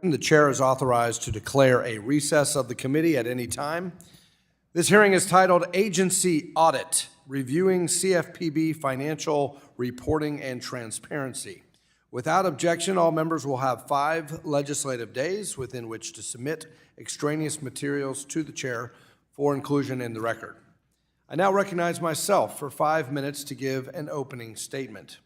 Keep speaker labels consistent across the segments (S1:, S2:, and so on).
S1: The chair is authorized to declare a recess of the committee at any time. This hearing is titled Agency Audit, Reviewing CFPB Financial Reporting and Transparency. Without objection, all members will have 5 legislative days within which to submit extraneous materials to the chair for inclusion in the record. I now recognize myself for 5 minutes to give an opening statement.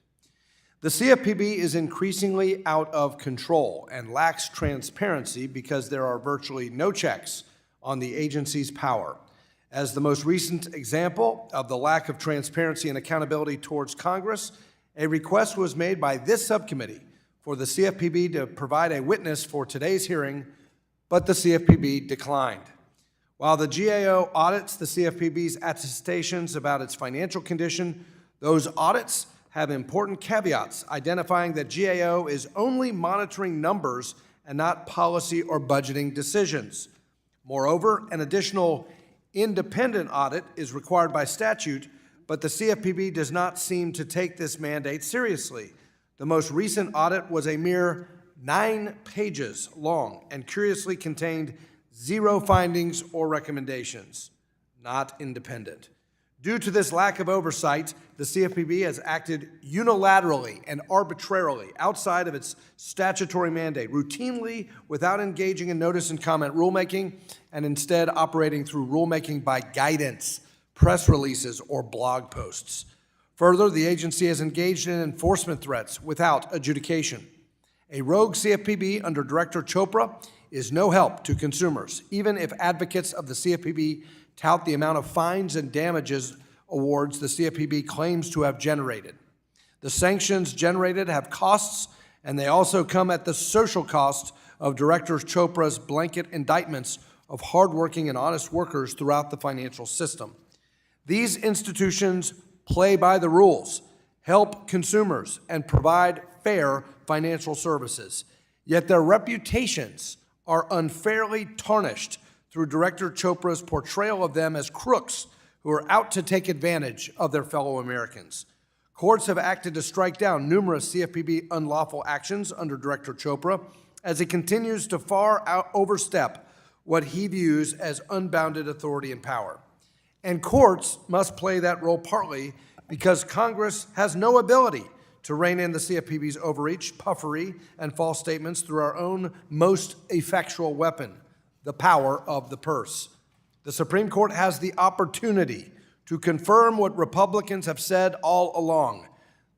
S1: The CFPB is increasingly out of control and lacks transparency because there are virtually no checks on the agency's power. As the most recent example of the lack of transparency and accountability towards Congress, a request was made by this subcommittee for the CFPB to provide a witness for today's hearing, but the CFPB declined. While the GAO audits the CFPB's attestations about its financial condition, those audits have important caveats identifying that GAO is only monitoring numbers and not policy or budgeting decisions. Moreover, an additional independent audit is required by statute, but the CFPB does not seem to take this mandate seriously. The most recent audit was a mere 9 pages long and curiously contained 0 findings or recommendations, not independent. Due to this lack of oversight, the CFPB has acted unilaterally and arbitrarily outside of its statutory mandate, routinely without engaging in notice and comment rulemaking, and instead operating through rulemaking by guidance, press releases, or blog posts. Further, the agency has engaged in enforcement threats without adjudication. A rogue CFPB under Director Chopra is no help to consumers, even if advocates of the CFPB tout the amount of fines and damages awards the CFPB claims to have generated. The sanctions generated have costs, and they also come at the social cost of Director Chopra's blanket indictments of hardworking and honest workers throughout the financial system. These institutions play by the rules, help consumers, and provide fair financial services, yet their reputations are unfairly tarnished through Director Chopra's portrayal of them as crooks who are out to take advantage of their fellow Americans. Courts have acted to strike down numerous CFPB unlawful actions under Director Chopra as he continues to far overstep what he views as unbounded authority and power. And courts must play that role partly because Congress has no ability to rein in the CFPB's overreach, puffery, and false statements through our own most effectual weapon, the power of the purse. The Supreme Court has the opportunity to confirm what Republicans have said all along.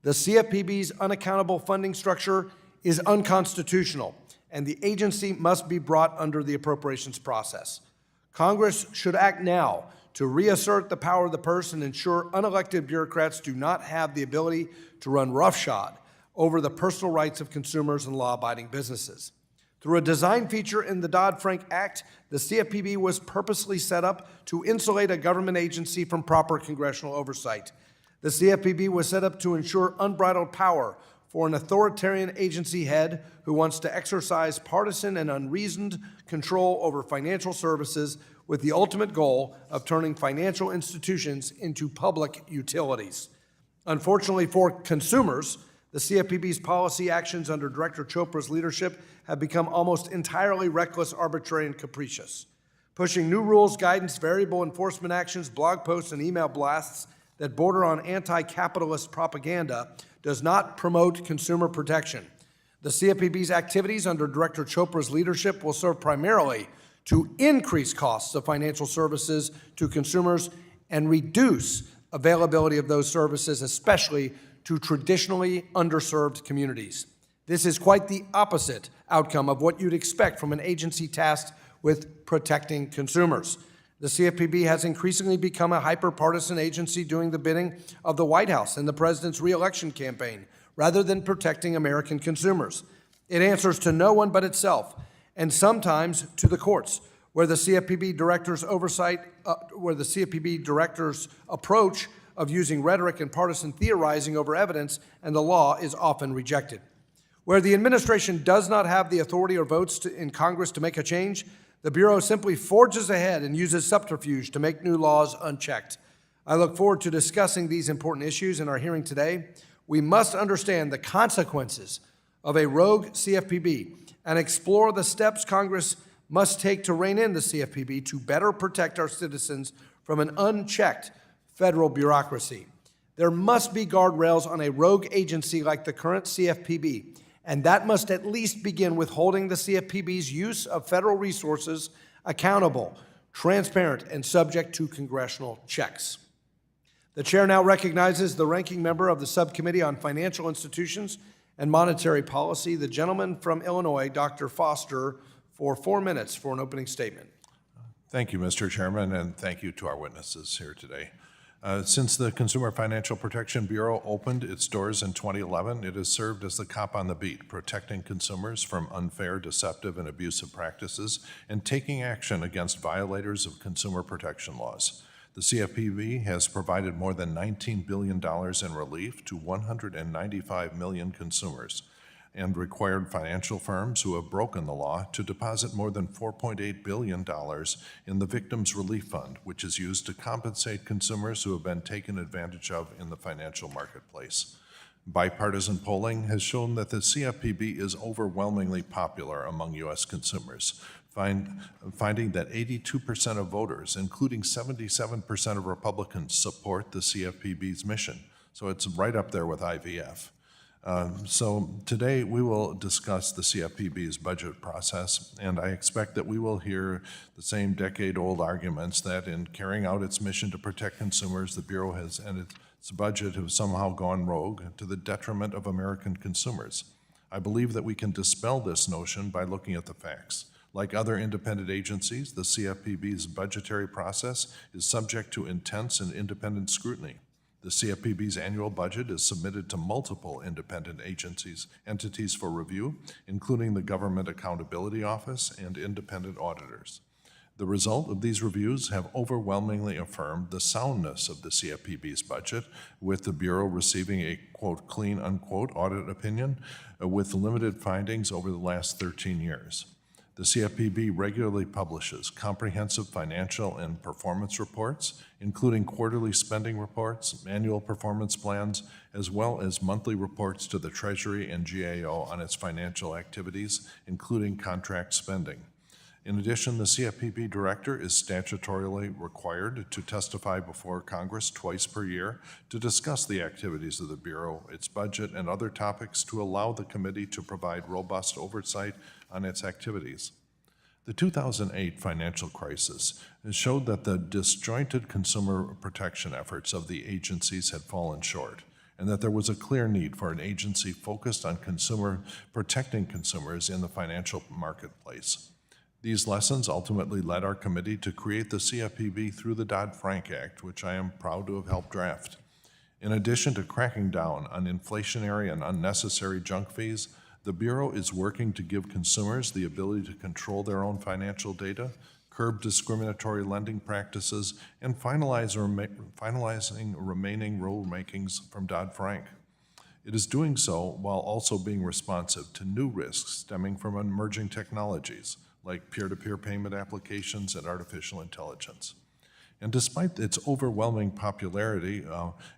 S1: The CFPB's unaccountable funding structure is unconstitutional, and the agency must be brought under the appropriations process. Congress should act now to reassert the power of the purse and ensure unelected bureaucrats do not have the ability to run roughshod over the personal rights of consumers and law-abiding businesses. Through a design feature in the Dodd-Frank Act, the CFPB was purposely set up to insulate a government agency from proper congressional oversight. The CFPB was set up to ensure unbridled power for an authoritarian agency head who wants to exercise partisan and unreasoned control over financial services with the ultimate goal of turning financial institutions into public utilities. Unfortunately for consumers, the CFPB's policy actions under Director Chopra's leadership have become almost entirely reckless, arbitrary, and capricious. Pushing new rules, guidance, variable enforcement actions, blog posts, and email blasts that border on anti-capitalist propaganda does not promote consumer protection. The CFPB's activities under Director Chopra's leadership will serve primarily to increase costs of financial services to consumers and reduce availability of those services, especially to traditionally underserved communities. This is quite the opposite outcome of what you'd expect from an agency tasked with protecting consumers. The CFPB has increasingly become a hyper-partisan agency doing the bidding of the White House and the president's re-election campaign, rather than protecting American consumers. It answers to no one but itself, and sometimes to the courts, where the CFPB director's approach of using rhetoric and partisan theorizing over evidence and the law is often rejected. Where the administration does not have the authority or votes in Congress to make a change, the Bureau simply forges ahead and uses subterfuge to make new laws unchecked. I look forward to discussing these important issues in our hearing today. We must understand the consequences of a rogue CFPB and explore the steps Congress must take to rein in the CFPB to better protect our citizens from an unchecked federal bureaucracy. There must be guardrails on a rogue agency like the current CFPB, and that must at least begin with holding the CFPB's use of federal resources accountable, transparent, and subject to congressional checks. The chair now recognizes the ranking member of the Subcommittee on Financial Institutions and Monetary Policy, the gentleman from Illinois, Dr. Foster, for 4 minutes for an opening statement.
S2: Thank you, Mr. Chairman, and thank you to our witnesses here today. Since the Consumer Financial Protection Bureau opened its doors in 2011, it has served as the cop on the beat, protecting consumers from unfair, deceptive, and abusive practices and taking action against violators of consumer protection laws. The CFPB has provided more than $19 billion in relief to 195 million consumers and required financial firms who have broken the law to deposit more than $4.8 billion in the Victims Relief Fund, which is used to compensate consumers who have been taken advantage of in the financial marketplace. Bipartisan polling has shown that the CFPB is overwhelmingly popular among U.S. consumers, finding that 82% of voters, including 77% of Republicans, support the CFPB's mission. So it's right up there with IVF. So today we will discuss the CFPB's budget process, and I expect that we will hear the same decade-old arguments that in carrying out its mission to protect consumers, the Bureau and its budget have somehow gone rogue to the detriment of American consumers. I believe that we can dispel this notion by looking at the facts. Like other independent agencies, the CFPB's budgetary process is subject to intense and independent scrutiny. The CFPB's annual budget is submitted to multiple independent entities for review, including the Government Accountability Office and independent auditors. The result of these reviews have overwhelmingly affirmed the soundness of the CFPB's budget, with the Bureau receiving a, quote, clean, unquote, audit opinion with limited findings over the last 13 years. The CFPB regularly publishes comprehensive financial and performance reports, including quarterly spending reports, annual performance plans, as well as monthly reports to the Treasury and GAO on its financial activities, including contract spending. In addition, the CFPB director is statutorily required to testify before Congress twice per year to discuss the activities of the Bureau, its budget, and other topics to allow the committee to provide robust oversight on its activities. The 2008 financial crisis showed that the disjointed consumer protection efforts of the agencies had fallen short, and that there was a clear need for an agency focused on protecting consumers in the financial marketplace. These lessons ultimately led our committee to create the CFPB through the Dodd-Frank Act, which I am proud to have helped draft. In addition to cracking down on inflationary and unnecessary junk fees, the Bureau is working to give consumers the ability to control their own financial data, curb discriminatory lending practices, and finalizing remaining rulemakings from Dodd-Frank. It is doing so while also being responsive to new risks stemming from emerging technologies, like peer-to-peer payment applications and artificial intelligence. And despite its overwhelming popularity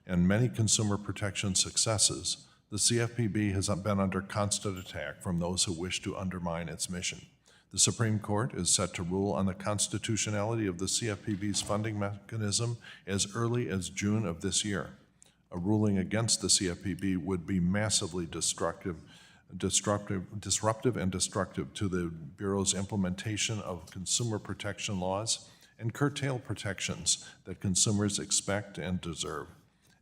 S2: and many consumer protection successes, the CFPB has been under constant attack from those who wish to undermine its mission. The Supreme Court is set to rule on the constitutionality of the CFPB's funding mechanism as early as June of this year. A ruling against the CFPB would be massively disruptive and destructive to the Bureau's implementation of consumer protection laws and curtail protections that consumers expect and deserve.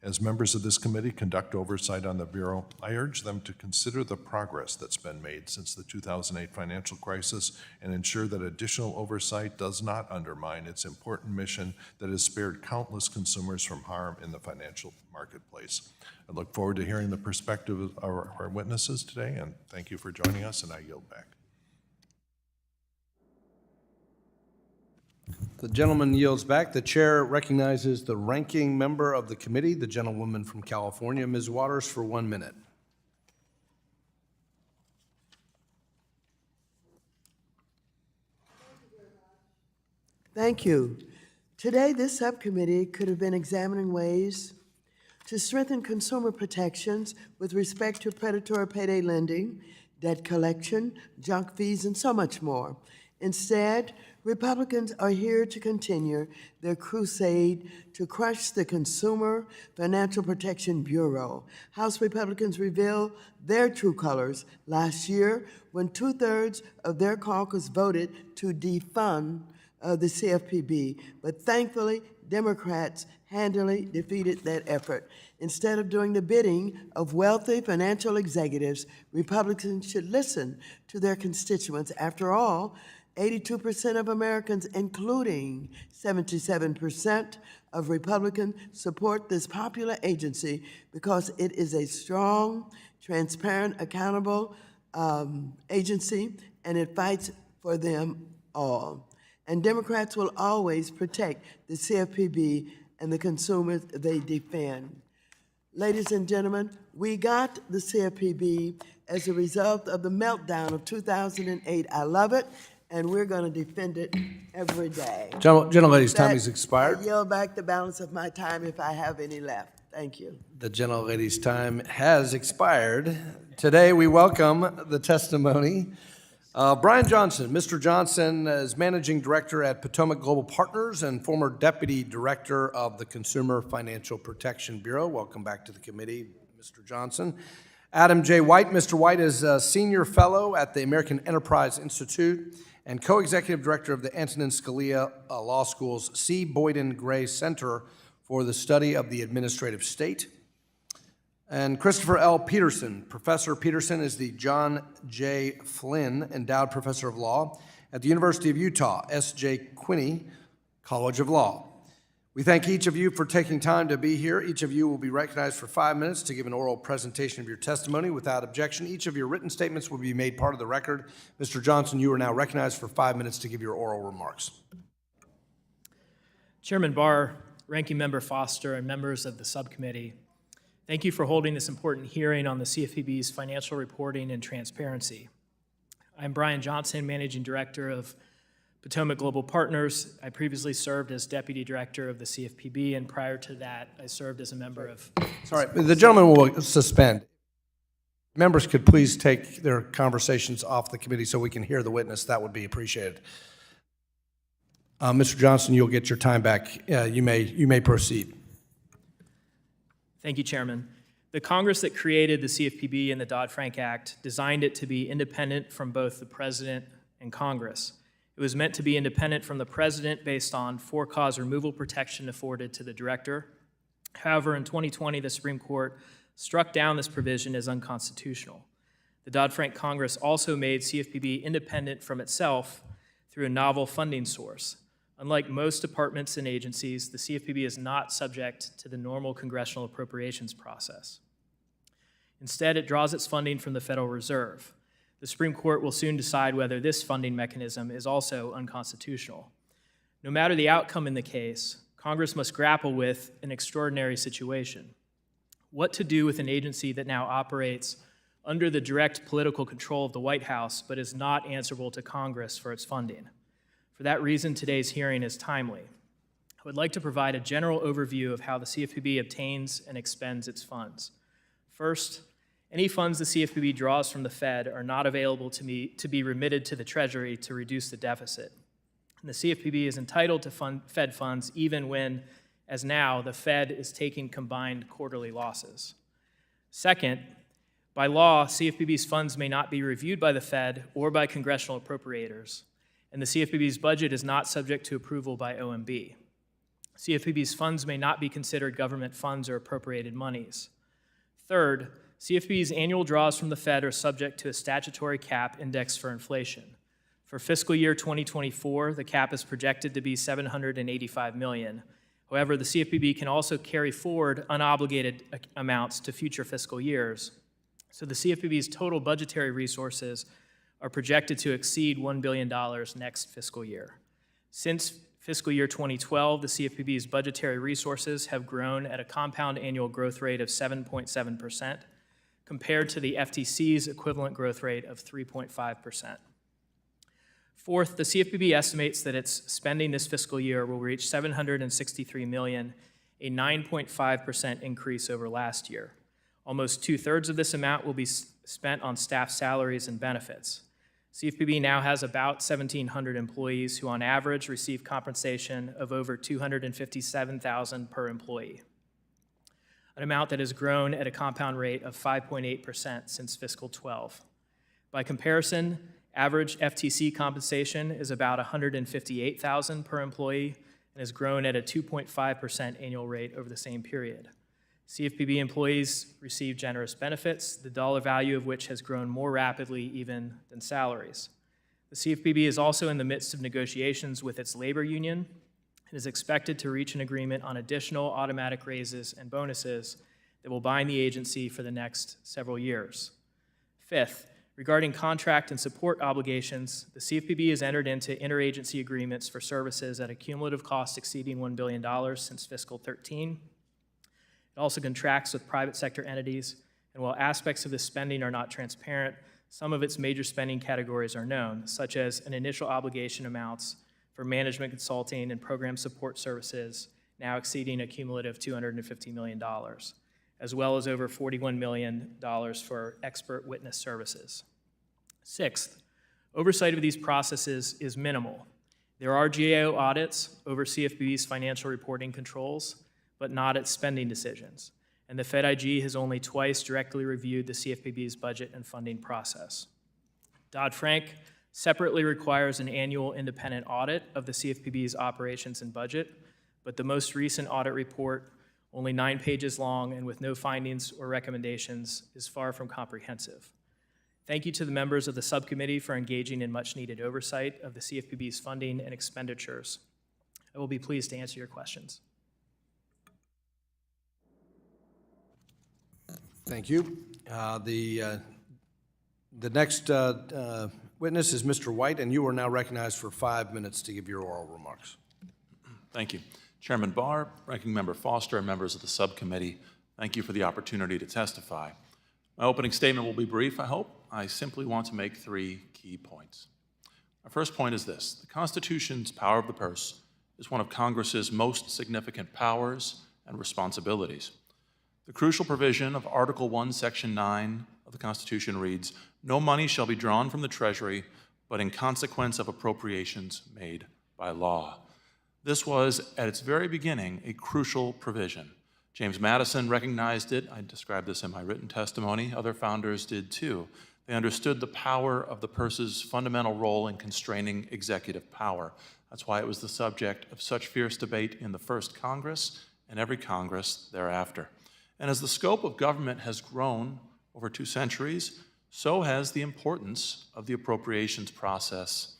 S2: As members of this committee conduct oversight on the Bureau, I urge them to consider the progress that's been made since the 2008 financial crisis and ensure that additional oversight does not undermine its important mission that has spared countless consumers from harm in the financial marketplace. I look forward to hearing the perspective of our witnesses today, and thank you for joining us, and I yield back.
S1: The gentleman yields back. The chair recognizes the ranking member of the committee, the gentlewoman from California, Ms. Waters, for 1 minute.
S3: Thank you. Today, this subcommittee could have been examining ways to strengthen consumer protections with respect to predatory payday lending, debt collection, junk fees, and so much more. Instead, Republicans are here to continue their crusade to crush the Consumer Financial Protection Bureau. House Republicans revealed their true colors last year when 2/3 of their caucus voted to defund the CFPB, but thankfully, Democrats handily defeated that effort. Instead of doing the bidding of wealthy financial executives, Republicans should listen to their constituents. After all, 82% of Americans, including 77% of Republicans, support this popular agency because it is a strong, transparent, accountable agency, and it fights for them all. And Democrats will always protect the CFPB and the consumers they defend. Ladies and gentlemen, we got the CFPB as a result of the meltdown of 2008. I love it, and we're going to defend it every day.
S1: Gentlelady's time has expired.
S3: I yield back the balance of my time if I have any left. Thank you.
S1: The gentlelady's time has expired. Today, we welcome the testimony Brian Johnson. Mr. Johnson is Managing Director at Potomac Global Partners and former Deputy Director of the Consumer Financial Protection Bureau. Welcome back to the committee, Mr. Johnson. Adam J. White. Mr. White is a Senior Fellow at the American Enterprise Institute and Co-Executive Director of the Antonin Scalia Law School's C. Boyden Gray Center for the Study of the Administrative State. And Christopher L. Peterson. Professor Peterson is the John J. Flynn Endowed Professor of Law at the University of Utah, S.J. Quinney College of Law. We thank each of you for taking time to be here. Each of you will be recognized for 5 minutes to give an oral presentation of your testimony. Without objection, each of your written statements will be made part of the record. Mr. Johnson, you are now recognized for 5 minutes to give your oral remarks.
S4: Chairman Barr, Ranking Member Foster, and members of the subcommittee, thank you for holding this important hearing on the CFPB's financial reporting and transparency. I'm Brian Johnson, Managing Director of Potomac Global Partners. I previously served as Deputy Director of the CFPB, and prior to that, I served as a member of...
S1: Sorry, the gentleman will suspend. Members could please take their conversations off the committee so we can hear the witness. That would be appreciated. Mr. Johnson, you'll get your time back. You may proceed.
S4: Thank you, Chairman. The Congress that created the CFPB and the Dodd-Frank Act designed it to be independent from both the President and Congress. It was meant to be independent from the President based on for-cause removal protection afforded to the Director. However, in 2020, the Supreme Court struck down this provision as unconstitutional. The Dodd-Frank Congress also made CFPB independent from itself through a novel funding source. Unlike most departments and agencies, the CFPB is not subject to the normal congressional appropriations process. Instead, it draws its funding from the Federal Reserve. The Supreme Court will soon decide whether this funding mechanism is also unconstitutional. No matter the outcome in the case, Congress must grapple with an extraordinary situation. What to do with an agency that now operates under the direct political control of the White House, but is not answerable to Congress for its funding. For that reason, today's hearing is timely. I would like to provide a general overview of how the CFPB obtains and expends its funds. First, any funds the CFPB draws from the Fed are not available to be remitted to the Treasury to reduce the deficit. And the CFPB is entitled to Fed funds even when, as now, the Fed is taking combined quarterly losses. Second, by law, CFPB's funds may not be reviewed by the Fed or by congressional appropriators, and the CFPB's budget is not subject to approval by OMB. CFPB's funds may not be considered government funds or appropriated monies. Third, CFPB's annual draws from the Fed are subject to a statutory cap indexed for inflation. For fiscal year 2024, the cap is projected to be $785 million. However, the CFPB can also carry forward unobligated amounts to future fiscal years. So the CFPB's total budgetary resources are projected to exceed $1 billion next fiscal year. Since fiscal year 2012, the CFPB's budgetary resources have grown at a compound annual growth rate of 7.7%, compared to the FTC's equivalent growth rate of 3.5%. Fourth, the CFPB estimates that its spending this fiscal year will reach $763 million, a 9.5% increase over last year. Almost 2/3 of this amount will be spent on staff salaries and benefits. CFPB now has about 1,700 employees who on average receive compensation of over $257,000 per employee, an amount that has grown at a compound rate of 5.8% since fiscal 12. By comparison, average FTC compensation is about $158,000 per employee and has grown at a 2.5% annual rate over the same period. CFPB employees receive generous benefits, the dollar value of which has grown more rapidly even than salaries. The CFPB is also in the midst of negotiations with its labor union and is expected to reach an agreement on additional automatic raises and bonuses that will bind the agency for the next several years. Fifth, regarding contract and support obligations, the CFPB has entered into interagency agreements for services at a cumulative cost exceeding $1 billion since fiscal 13. It also contracts with private sector entities, and while aspects of this spending are not transparent, some of its major spending categories are known, such as an initial obligation amounts for management consulting and program support services now exceeding a cumulative $250 million, as well as over $41 million for expert witness services. Sixth, oversight of these processes is minimal. There are GAO audits over CFPB's financial reporting controls, but not its spending decisions. And the FedIG has only twice directly reviewed the CFPB's budget and funding process. Dodd-Frank separately requires an annual independent audit of the CFPB's operations and budget, but the most recent audit report, only 9 pages long and with no findings or recommendations, is far from comprehensive. Thank you to the members of the subcommittee for engaging in much-needed oversight of the CFPB's funding and expenditures. I will be pleased to answer your questions.
S1: Thank you. The next witness is Mr. White, and you are now recognized for 5 minutes to give your oral remarks.
S5: Thank you. Chairman Barr, Ranking Member Foster, and members of the subcommittee, thank you for the opportunity to testify. My opening statement will be brief, I hope. I simply want to make 3 key points. My first point is this: the Constitution's power of the purse is one of Congress's most significant powers and responsibilities. The crucial provision of Article 1, Section 9 of the Constitution reads, "No money shall be drawn from the Treasury, but in consequence of appropriations made by law." This was, at its very beginning, a crucial provision. James Madison recognized it. I described this in my written testimony. Other founders did too. They understood the power of the purse's fundamental role in constraining executive power. That's why it was the subject of such fierce debate in the first Congress and every Congress thereafter. And as the scope of government has grown over 2 centuries, so has the importance of the appropriations process.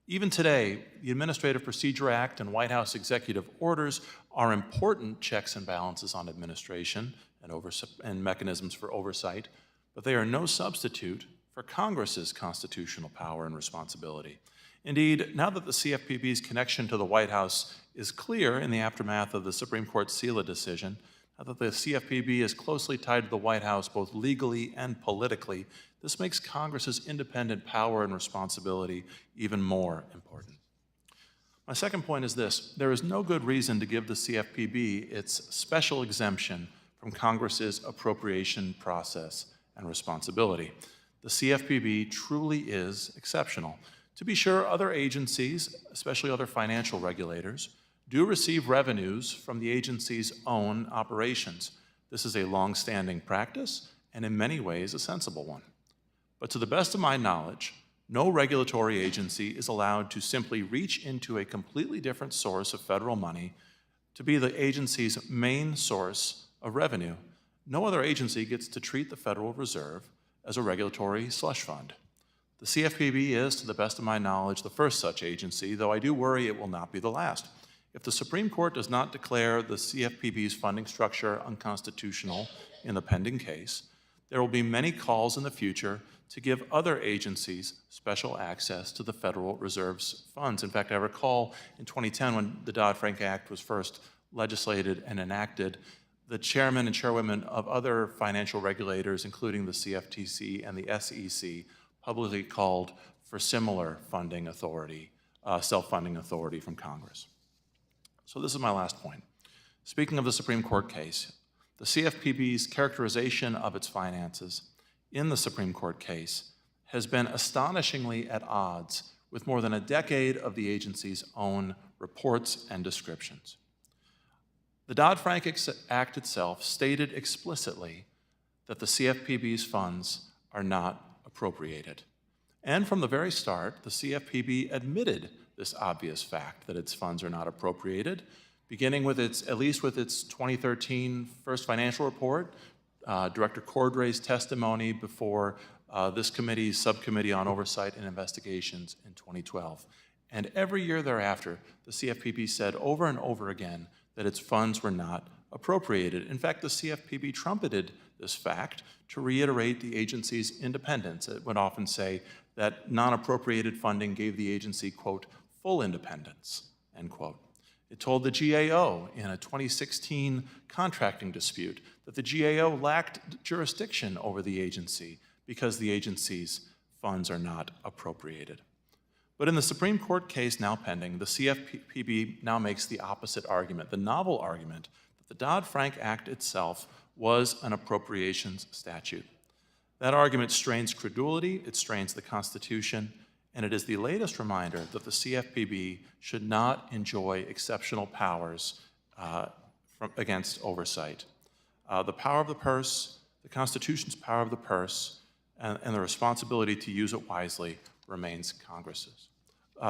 S5: Even today, the Administrative Procedure Act and White House executive orders are important checks and balances on administration and mechanisms for oversight, but they are no substitute for Congress's constitutional power and responsibility. Indeed, now that the CFPB's connection to the White House is clear in the aftermath of the Supreme Court SELA decision, now that the CFPB is closely tied to the White House both legally and politically, this makes Congress's independent power and responsibility even more important. My second point is this: there is no good reason to give the CFPB its special exemption from Congress's appropriation process and responsibility. The CFPB truly is exceptional. To be sure, other agencies, especially other financial regulators, do receive revenues from the agency's own operations. This is a long-standing practice and in many ways a sensible one. But to the best of my knowledge, no regulatory agency is allowed to simply reach into a completely different source of federal money to be the agency's main source of revenue. No other agency gets to treat the Federal Reserve as a regulatory slush fund. The CFPB is, to the best of my knowledge, the first such agency, though I do worry it will not be the last. If the Supreme Court does not declare the CFPB's funding structure unconstitutional in the pending case, there will be many calls in the future to give other agencies special access to the Federal Reserve's funds. In fact, I recall in 2010 when the Dodd-Frank Act was first legislated and enacted, the chairman and chairwomen of other financial regulators, including the CFTC and the SEC, publicly called for similar funding authority, self-funding authority from Congress. So this is my last point. Speaking of the Supreme Court case, the CFPB's characterization of its finances in the Supreme Court case has been astonishingly at odds with more than a decade of the agency's own reports and descriptions. The Dodd-Frank Act itself stated explicitly that the CFPB's funds are not appropriated. And from the very start, the CFPB admitted this obvious fact that its funds are not appropriated, beginning with at least with its 2013 first financial report, Director Cordray's testimony before this committee's Subcommittee on Oversight and Investigations in 2012. And every year thereafter, the CFPB said over and over again that its funds were not appropriated. In fact, the CFPB trumpeted this fact to reiterate the agency's independence. It would often say that non-appropriated funding gave the agency, quote, full independence, end quote. It told the GAO in a 2016 contracting dispute that the GAO lacked jurisdiction over the agency because the agency's funds are not appropriated. But in the Supreme Court case now pending, the CFPB now makes the opposite argument, the novel argument that the Dodd-Frank Act itself was an appropriations statute. That argument strains credulity, it strains the Constitution, and it is the latest reminder that the CFPB should not enjoy exceptional powers against oversight. The power of the purse, the Constitution's power of the purse, and the responsibility to use it wisely remains Congress's.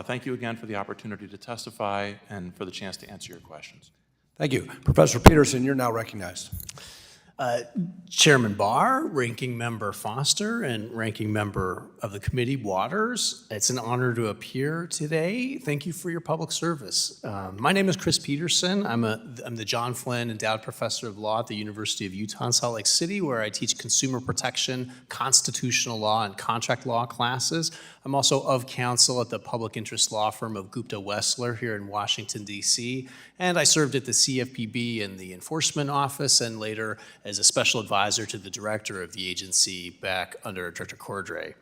S5: Thank you again for the opportunity to testify and for the chance to answer your questions.
S1: Thank you. Professor Peterson, you're now recognized.
S6: Chairman Barr, Ranking Member Foster, and Ranking Member of the Committee Waters, it's an honor to appear today. Thank you for your public service. My name is Chris Peterson. I'm the John Flynn Endowed Professor of Law at the University of Utah in Salt Lake City, where I teach consumer protection, constitutional law, and contract law classes. I'm also of counsel at the public interest law firm of Gupta Wessler here in Washington, D.C., and I served at the CFPB in the enforcement office and later as a special advisor to the director of the agency back under Director Cordray.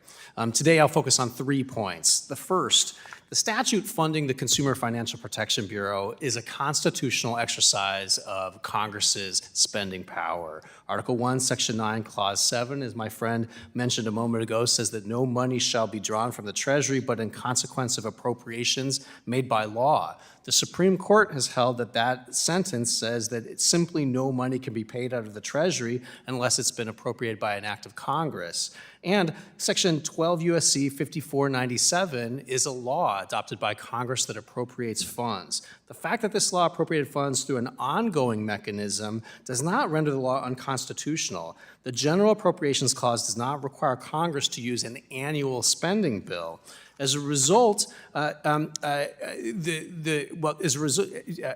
S6: Today I'll focus on 3 points. The first, the statute funding the Consumer Financial Protection Bureau is a constitutional exercise of Congress's spending power. Article 1, Section 9, Clause 7, as my friend mentioned a moment ago, says that no money shall be drawn from the Treasury but in consequence of appropriations made by law. The Supreme Court has held that that sentence says that simply no money can be paid out of the Treasury unless it's been appropriated by an act of Congress. And Section 12 U.S.C. 5497 is a law adopted by Congress that appropriates funds. The fact that this law appropriated funds through an ongoing mechanism does not render the law unconstitutional. The General Appropriations Clause does not require Congress to use an annual spending bill. As a result,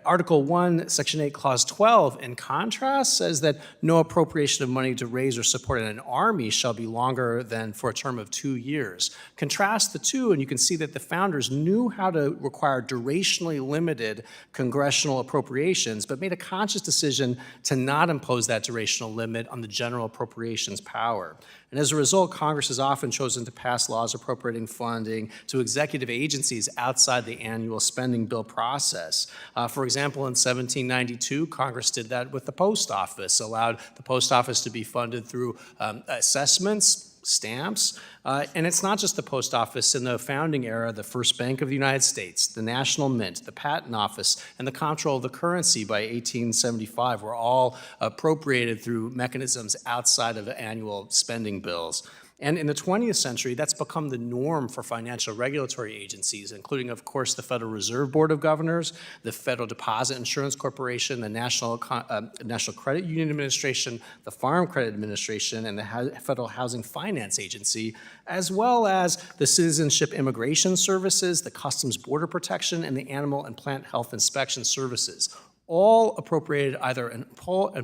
S6: Article 1, Section 8, Clause 12, in contrast, says that no appropriation of money to raise or support an army shall be longer than for a term of 2 years. Contrast the two, and you can see that the founders knew how to require durationally limited congressional appropriations, but made a conscious decision to not impose that durational limit on the general appropriations power. And as a result, Congress has often chosen to pass laws appropriating funding to executive agencies outside the annual spending bill process. For example, in 1792, Congress did that with the post office, allowed the post office to be funded through assessments, stamps, and it's not just the post office. In the founding era, the First Bank of the United States, the National Mint, the Patent Office, and the Comptroller of the Currency by 1875 were all appropriated through mechanisms outside of annual spending bills. And in the 20th century, that's become the norm for financial regulatory agencies, including, of course, the Federal Reserve Board of Governors, the Federal Deposit Insurance Corporation, the National Credit Union Administration, the Farm Credit Administration, and the Federal Housing Finance Agency, as well as the Citizenship Immigration Services, the Customs Border Protection, and the Animal and Plant Health Inspection Services, all appropriated either in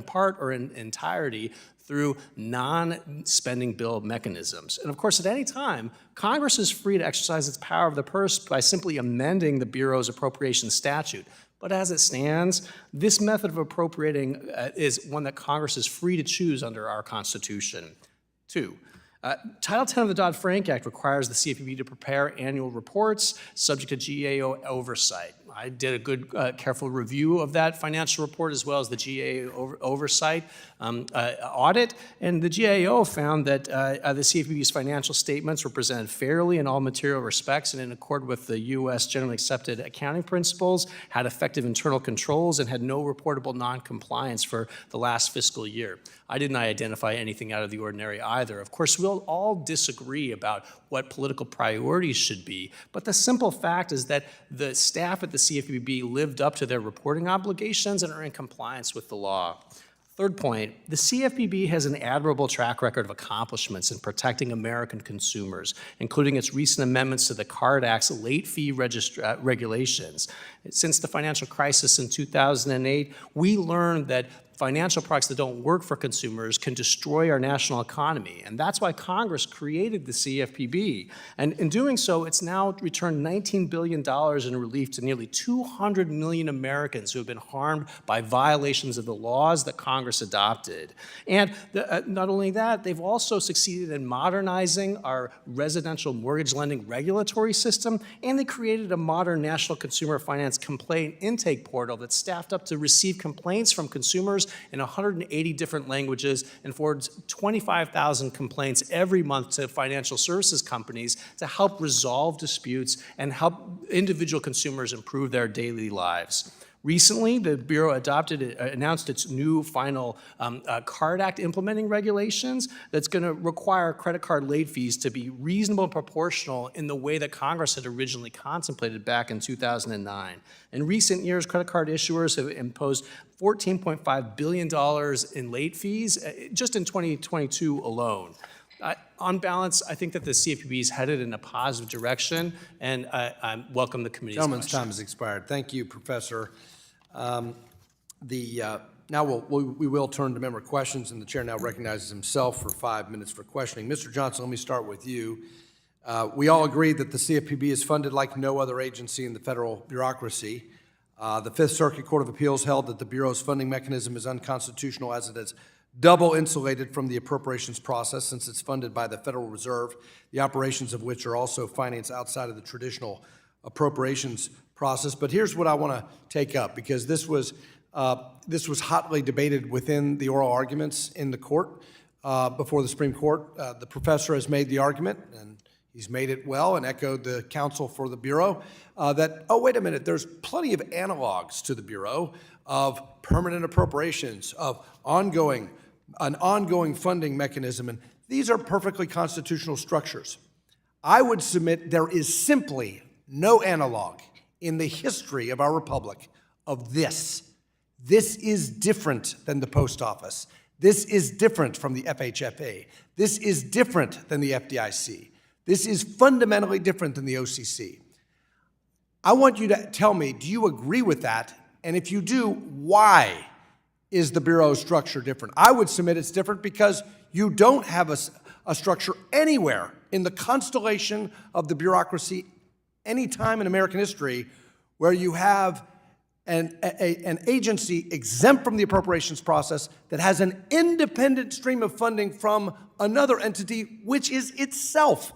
S6: part or in entirety through non-spending bill mechanisms. And of course, at any time, Congress is free to exercise its power of the purse by simply amending the Bureau's appropriation statute. But as it stands, this method of appropriating is one that Congress is free to choose under our Constitution. 2, Title 10 of the Dodd-Frank Act requires the CFPB to prepare annual reports subject to GAO oversight. I did a good, careful review of that financial report as well as the GAO oversight audit, and the GAO found that the CFPB's financial statements were presented fairly in all material respects and in accord with the U.S. generally accepted accounting principles, had effective internal controls, and had no reportable non-compliance for the last fiscal year. I didn't identify anything out of the ordinary either. Of course, we'll all disagree about what political priorities should be, but the simple fact is that the staff at the CFPB lived up to their reporting obligations and are in compliance with the law. Third point, the CFPB has an admirable track record of accomplishments in protecting American consumers, including its recent amendments to the Card Act's late fee regulations. Since the financial crisis in 2008, we learned that financial products that don't work for consumers can destroy our national economy. And that's why Congress created the CFPB. And in doing so, it's now returned $19 billion in relief to nearly 200 million Americans who have been harmed by violations of the laws that Congress adopted. And not only that, they've also succeeded in modernizing our residential mortgage lending regulatory system, and they created a modern national consumer finance complaint intake portal that's staffed up to receive complaints from consumers in 180 different languages and forwards 25,000 complaints every month to financial services companies to help resolve disputes and help individual consumers improve their daily lives. Recently, the Bureau announced its new final Card Act implementing regulations that's going to require credit card late fees to be reasonable and proportional in the way that Congress had originally contemplated back in 2009. In recent years, credit card issuers have imposed $14.5 billion in late fees just in 2022 alone. On balance, I think that the CFPB is headed in a positive direction, and I welcome the committee's
S1: Gentleman's
S6: questions.
S1: time has expired. Thank you, Professor. Now we will turn to member questions, and the chair now recognizes himself for 5 minutes for questioning. Mr. Johnson, let me start with you. We all agree that the CFPB is funded like no other agency in the federal bureaucracy. The Fifth Circuit Court of Appeals held that the Bureau's funding mechanism is unconstitutional as it is double insulated from the appropriations process since it's funded by the Federal Reserve, the operations of which are also financed outside of the traditional appropriations process. But here's what I want to take up, because this was hotly debated within the oral arguments in the court before the Supreme Court. The professor has made the argument, and he's made it well and echoed the counsel for the Bureau, that, oh, wait a minute, there's plenty of analogs to the Bureau of permanent appropriations, of an ongoing funding mechanism, and these are perfectly constitutional structures. I would submit there is simply no analog in the history of our republic of this. This is different than the post office. This is different from the FHFA. This is different than the FDIC. This is fundamentally different than the OCC. I want you to tell me, do you agree with that? And if you do, why is the Bureau's structure different? I would submit it's different because you don't have a structure anywhere in the constellation of the bureaucracy any time in American history where you have an agency exempt from the appropriations process that has an independent stream of funding from another entity which is itself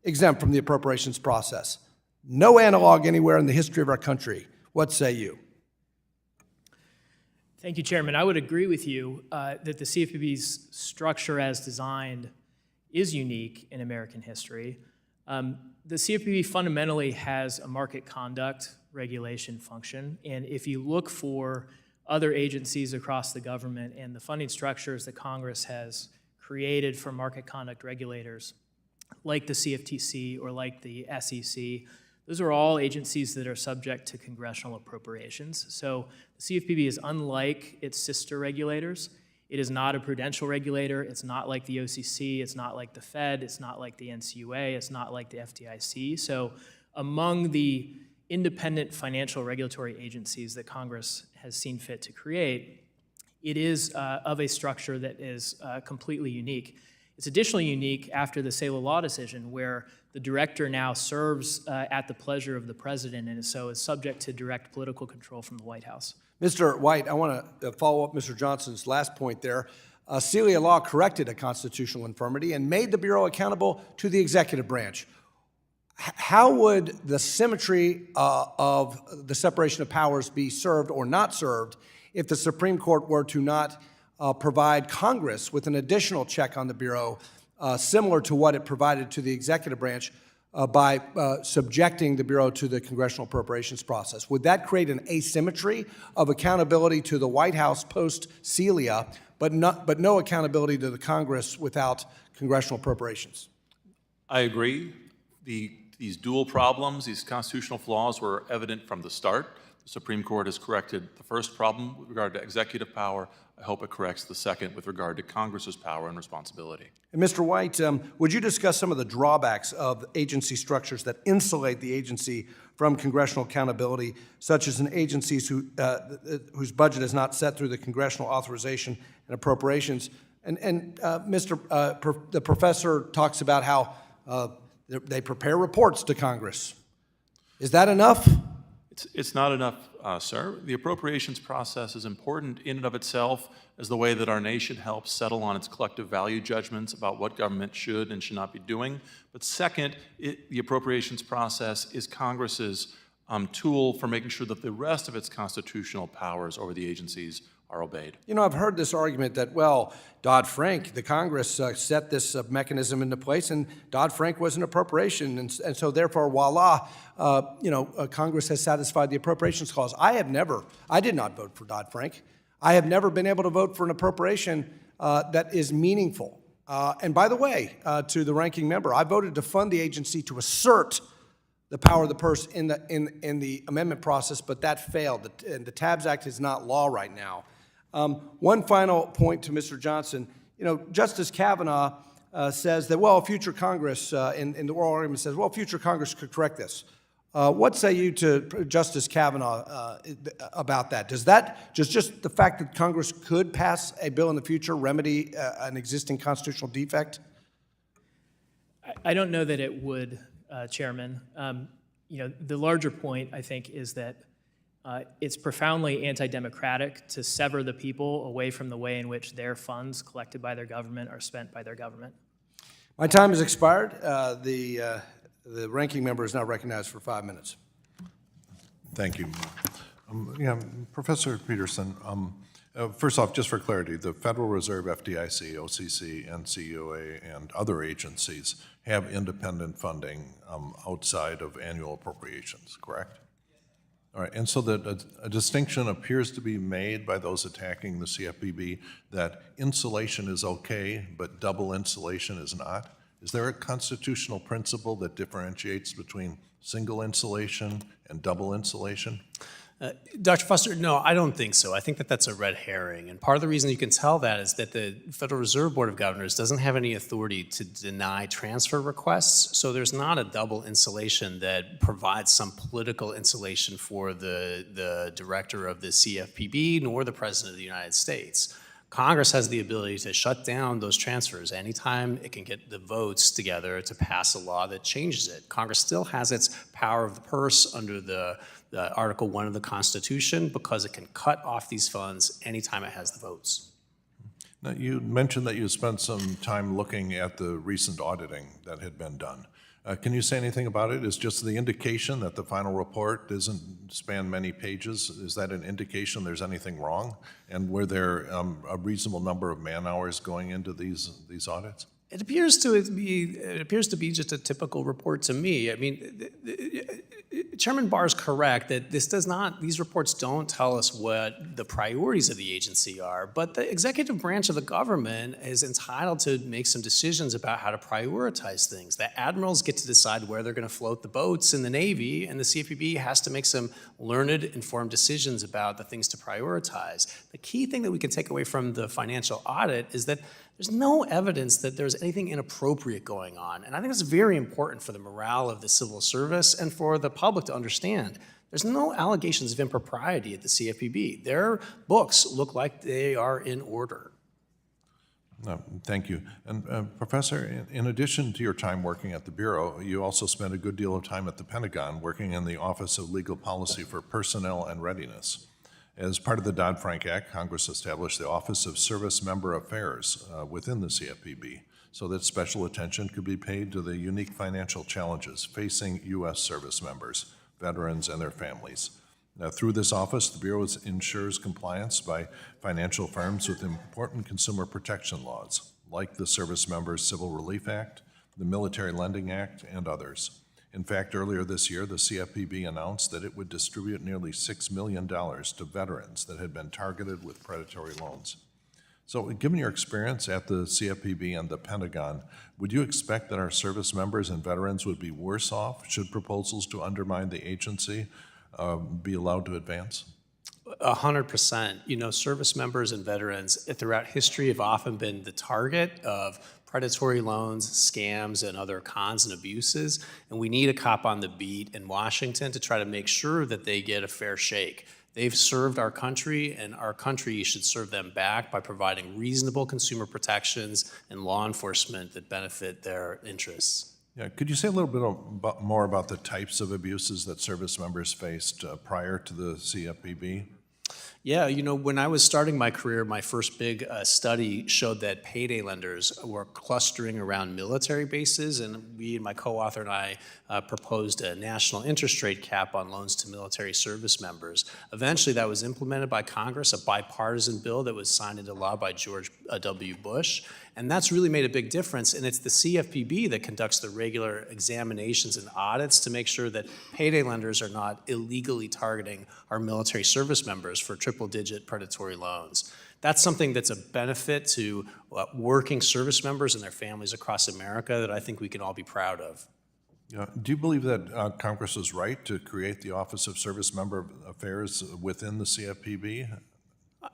S1: exempt from the appropriations process. No analog anywhere in the history of our country. What say you?
S4: Thank you, Chairman. I would agree with you that the CFPB's structure as designed is unique in American history. The CFPB fundamentally has a market conduct regulation function, and if you look for other agencies across the government and the funding structures that Congress has created for market conduct regulators, like the CFTC or like the SEC, those are all agencies that are subject to congressional appropriations. So the CFPB is unlike its sister regulators. It is not a prudential regulator. It's not like the OCC. It's not like the Fed. It's not like the NCUA. It's not like the FDIC. So among the independent financial regulatory agencies that Congress has seen fit to create, it is of a structure that is completely unique. It's additionally unique after the Saylor Law decision, where the director now serves at the pleasure of the president and so is subject to direct political control from the White House.
S1: Mr. White, I want to follow up Mr. Johnson's last point there. Saylor Law corrected a constitutional infirmity and made the Bureau accountable to the executive branch. how would the symmetry of the separation of powers be served or not served if the Supreme Court were to not provide Congress with an additional check on the Bureau, similar to what it provided to the executive branch by subjecting the Bureau to the congressional appropriations process? Would that create an asymmetry of accountability to the White House post-Celia, but no accountability to the Congress without congressional appropriations?
S5: I agree. These dual problems, these constitutional flaws were evident from the start. The Supreme Court has corrected the first problem with regard to executive power. I hope it corrects the second with regard to Congress's power and responsibility.
S1: And Mr. White, would you discuss some of the drawbacks of agency structures that insulate the agency from congressional accountability, such as an agency whose budget is not set through the congressional authorization and appropriations? The professor talks about how they prepare reports to Congress. Is that enough?
S5: It's not enough, sir. The appropriations process is important in and of itself as the way that our nation helps settle on its collective value judgments about what government should and should not be doing. But second, the appropriations process is Congress's tool for making sure that the rest of its constitutional powers over the agencies are obeyed.
S1: You know, I've heard this argument that, well, Dodd-Frank, the Congress set this mechanism into place, and Dodd-Frank was an appropriation, and so therefore, voila, Congress has satisfied the appropriations clause. I did not vote for Dodd-Frank. I have never been able to vote for an appropriation that is meaningful. And by the way, to the ranking member, I voted to fund the agency to assert the power of the purse in the amendment process, but that failed. The TABS Act is not law right now. One final point to Mr. Johnson. Justice Kavanaugh says that, well, future Congress, in the oral argument says, well, future Congress could correct this. What say you to Justice Kavanaugh about that? Does just the fact that Congress could pass a bill in the future remedy an existing constitutional defect?
S4: I don't know that it would, Chairman. The larger point, I think, is that it's profoundly anti-democratic to sever the people away from the way in which their funds collected by their government are spent by their government.
S1: My time has expired. The ranking member is now recognized for 5 minutes.
S2: Thank you. Professor Peterson, first off, just for clarity, the Federal Reserve, FDIC, OCC, NCUA, and other agencies have independent funding outside of annual appropriations, correct? All right, and so that a distinction appears to be made by those attacking the CFPB that insulation is okay, but double insulation is not. Is there a constitutional principle that differentiates between single insulation and double insulation?
S6: Dr. Foster, no, I don't think so. I think that that's a red herring. And part of the reason you can tell that is that the Federal Reserve Board of Governors doesn't have any authority to deny transfer requests. So there's not a double insulation that provides some political insulation for the director of the CFPB nor the President of the United States. Congress has the ability to shut down those transfers anytime it can get the votes together to pass a law that changes it. Congress still has its power of the purse under the Article 1 of the Constitution because it can cut off these funds anytime it has the votes.
S2: Now, you mentioned that you spent some time looking at the recent auditing that had been done. Can you say anything about it? Is just the indication that the final report doesn't span many pages, is that an indication there's anything wrong? And were there a reasonable number of man-hours going into these audits?
S6: It appears to be just a typical report to me. I mean, Chairman Barr is correct that these reports don't tell us what the priorities of the agency are, but the executive branch of the government is entitled to make some decisions about how to prioritize things. The admirals get to decide where they're going to float the boats in the Navy, and the CFPB has to make some learned, informed decisions about the things to prioritize. The key thing that we can take away from the financial audit is that there's no evidence that there's anything inappropriate going on. And I think that's very important for the morale of the civil service and for the public to understand. There's no allegations of impropriety at the CFPB. Their books look like they are in order.
S2: No, thank you. And Professor, in addition to your time working at the Bureau, you also spent a good deal of time at the Pentagon working in the Office of Legal Policy for Personnel and Readiness. As part of the Dodd-Frank Act, Congress established the Office of Service Member Affairs within the CFPB so that special attention could be paid to the unique financial challenges facing U.S. service members, veterans, and their families. Now, through this office, the Bureau ensures compliance by financial firms with important consumer protection laws, like the Service Members Civil Relief Act, the Military Lending Act, and others. In fact, earlier this year, the CFPB announced that it would distribute nearly $6 million to veterans that had been targeted with predatory loans. So, given your experience at the CFPB and the Pentagon, would you expect that our service members and veterans would be worse off should proposals to undermine the agency be allowed to advance?
S6: 100%. You know, service members and veterans throughout history have often been the target of predatory loans, scams, and other cons and abuses, and we need a cop on the beat in Washington to try to make sure that they get a fair shake. They've served our country, and our country should serve them back by providing reasonable consumer protections and law enforcement that benefit their interests.
S2: Yeah, could you say a little bit more about the types of abuses that service members faced prior to the CFPB?
S6: Yeah, you know, when I was starting my career, my first big study showed that payday lenders were clustering around military bases, and we and my co-author and I proposed a national interest rate cap on loans to military service members. Eventually, that was implemented by Congress, a bipartisan bill that was signed into law by George W. Bush, and that's really made a big difference, and it's the CFPB that conducts the regular examinations and audits to make sure that payday lenders are not illegally targeting our military service members for triple-digit predatory loans. That's something that's a benefit to working service members and their families across America that I think we can all be proud of.
S2: Do you believe that Congress was right to create the Office of Service Member Affairs within the CFPB?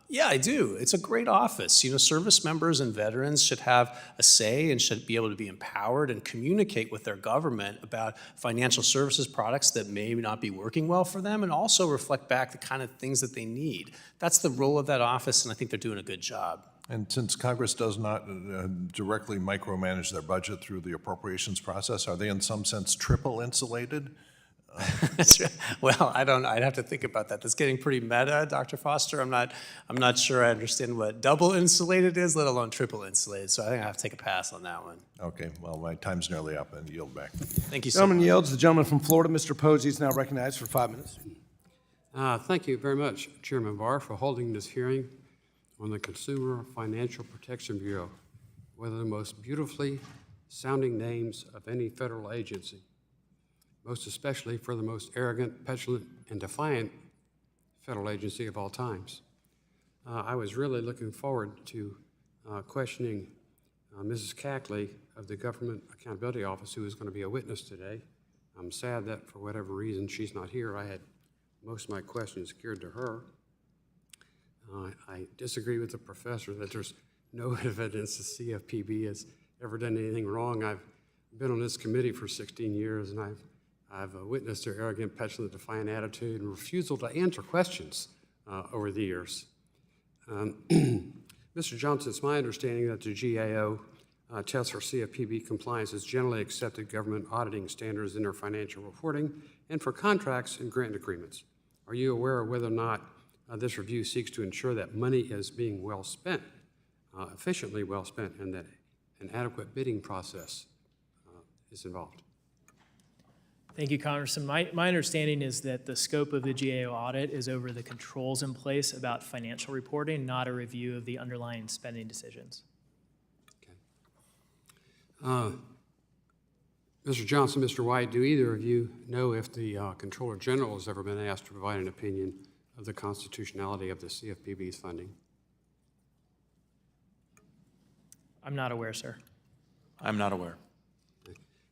S6: Yeah, I do. It's a great office. You know, service members and veterans should have a say and should be able to be empowered and communicate with their government about financial services products that may not be working well for them, and also reflect back the kind of things that they need. That's the role of that office, and I think they're doing a good job. And
S2: since Congress does not directly micromanage their budget through the appropriations process, are they in some sense triple insulated?
S6: Well, I'd have to think about that. That's getting pretty meta, Dr. Foster. I'm not sure I understand what double insulated is, let alone triple insulated. So I think I have to take a pass on that one.
S2: Okay, well, my time's nearly up and yield back.
S6: Thank you, sir.
S1: Gentleman yields. The gentleman from Florida, Mr. Posey, is now recognized for 5 minutes.
S7: Thank you very much, Chairman Barr, for holding this hearing on the Consumer Financial Protection Bureau, one of the most beautifully sounding names of any federal agency, most especially for the most arrogant, petulant, and defiant federal agency of all times. I was really looking forward to questioning Mrs. Cackley of the Government Accountability Office, who is going to be a witness today. I'm sad that for whatever reason she's not here. I had most of my questions geared to her. I disagree with the professor that there's no evidence the CFPB has ever done anything wrong. I've been on this committee for 16 years, and I've witnessed their arrogant, petulant, defiant attitude and refusal to answer questions over the years. Mr. Johnson, it's my understanding that the GAO tests for CFPB compliance as generally accepted government auditing standards in their financial reporting and for contracts and grant agreements. Are you aware of whether or not this review seeks to ensure that money is being well spent, efficiently well spent, and that an adequate bidding process is involved?
S4: Thank you, Congressman. My understanding is that the scope of the GAO audit is over the controls in place about financial reporting, not a review of the underlying spending decisions.
S7: Okay. Mr. Johnson, Mr. White, do either of you know if the Comptroller General has ever been asked to provide an opinion of the constitutionality of the CFPB's funding?
S4: I'm not aware, sir.
S5: I'm not aware.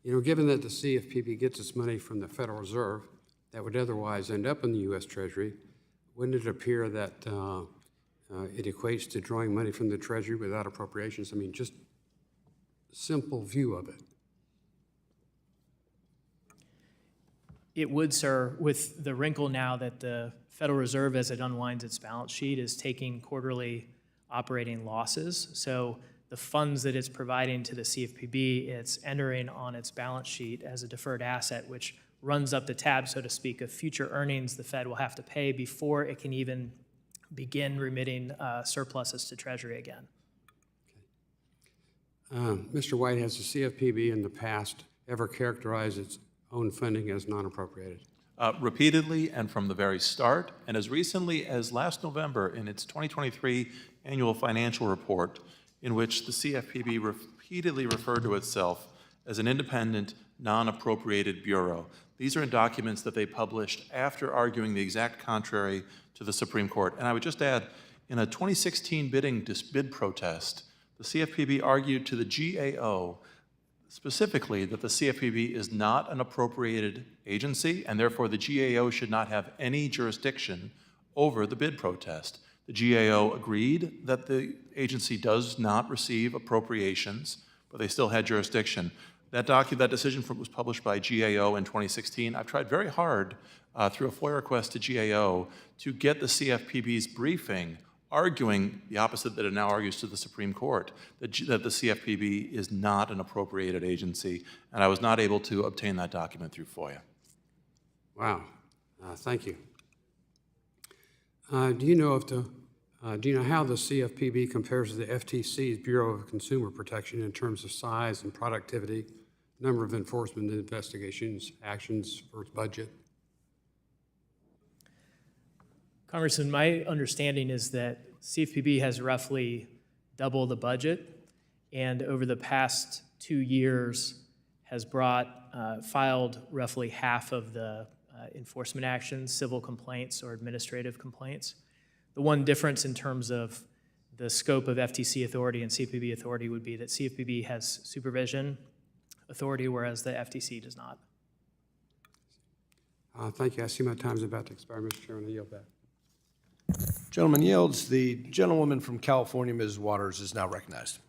S7: You know, given that the CFPB gets its money from the Federal Reserve that would otherwise end up in the U.S. Treasury, wouldn't it appear that it equates to drawing money from the Treasury without appropriations? I mean, just simple view of it.
S4: It would, sir, with the wrinkle now that the Federal Reserve, as it unwinds its balance sheet, is taking quarterly operating losses. So the funds that it's providing to the CFPB, it's entering on its balance sheet as a deferred asset, which runs up the tab, so to speak, of future earnings the Fed will have to pay before it can even begin remitting surpluses to Treasury again.
S7: Mr. White, has the CFPB in the past ever characterized its own funding as non-appropriated?
S5: Repeatedly and from the very start, and as recently as last November in its 2023 annual financial report, in which the CFPB repeatedly referred to itself as an independent, non-appropriated bureau. These are in documents that they published after arguing the exact contrary to the Supreme Court. And I would just add, in a 2016 bid protest, the CFPB argued to the GAO specifically that the CFPB is not an appropriated agency, and therefore the GAO should not have any jurisdiction over the bid protest. The GAO agreed that the agency does not receive appropriations, but they still had jurisdiction. That decision was published by GAO in 2016. I've tried very hard through a FOIA request to GAO to get the CFPB's briefing arguing the opposite that it now argues to the Supreme Court, that the CFPB is not an appropriated agency, and I was not able to obtain that document through FOIA.
S7: Wow, thank you. Do you know how the CFPB compares to the FTC's Bureau of Consumer Protection in terms of size and productivity, number of enforcement investigations, actions, or budget?
S4: Congressman, my understanding is that CFPB has roughly double the budget, and over the past 2 years has filed roughly half of the enforcement actions, civil complaints or administrative complaints. The one difference in terms of the scope of FTC authority and CFPB authority would be that CFPB has supervision authority, whereas the FTC does not.
S7: Thank you. I see my time's about to expire, Mr. Chairman. I yield back.
S1: Gentleman yields. The gentlewoman from California, Ms. Waters, is now recognized.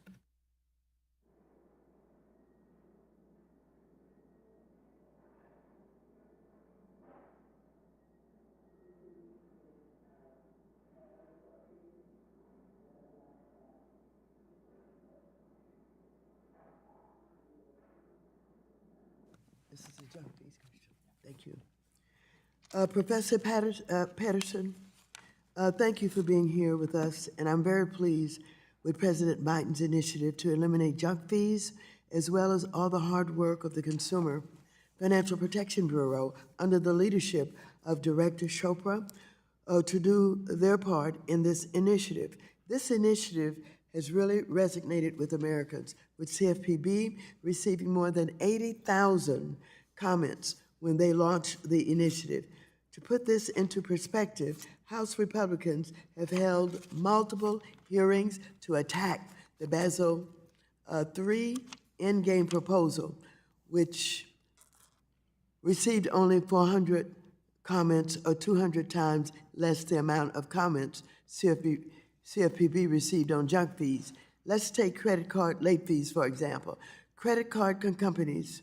S3: This is a junk fees question. Thank you. Professor Patterson, thank you for being here with us, and I'm very pleased with President Biden's initiative to eliminate junk fees, as well as all the hard work of the Consumer Financial Protection Bureau under the leadership of Director Chopra to do their part in this initiative. This initiative has really resonated with Americans, with CFPB receiving more than 80,000 comments when they launched the initiative. To put this into perspective, House Republicans have held multiple hearings to attack the Basel III endgame proposal, which received only 400 comments, or 200 times less the amount of comments CFPB received on junk fees. Let's take credit card late fees, for example. Credit card companies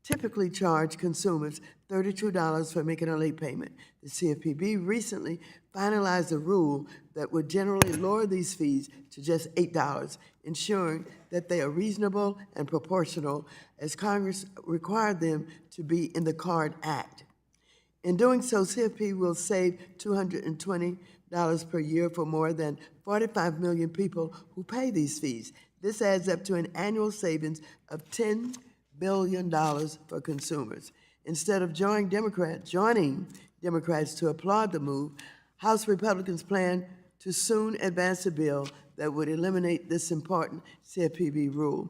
S3: typically charge consumers $32 for making a late payment. The CFPB recently finalized a rule that would generally lower these fees to just $8, ensuring that they are reasonable and proportional, as Congress required them to be in the CARD Act. In doing so, CFPB will save $220 per year for more than 45 million people who pay these fees. This adds up to an annual savings of $10 billion for consumers. Instead of joining Democrats to applaud the move, House Republicans plan to soon advance a bill that would eliminate this important CFPB rule.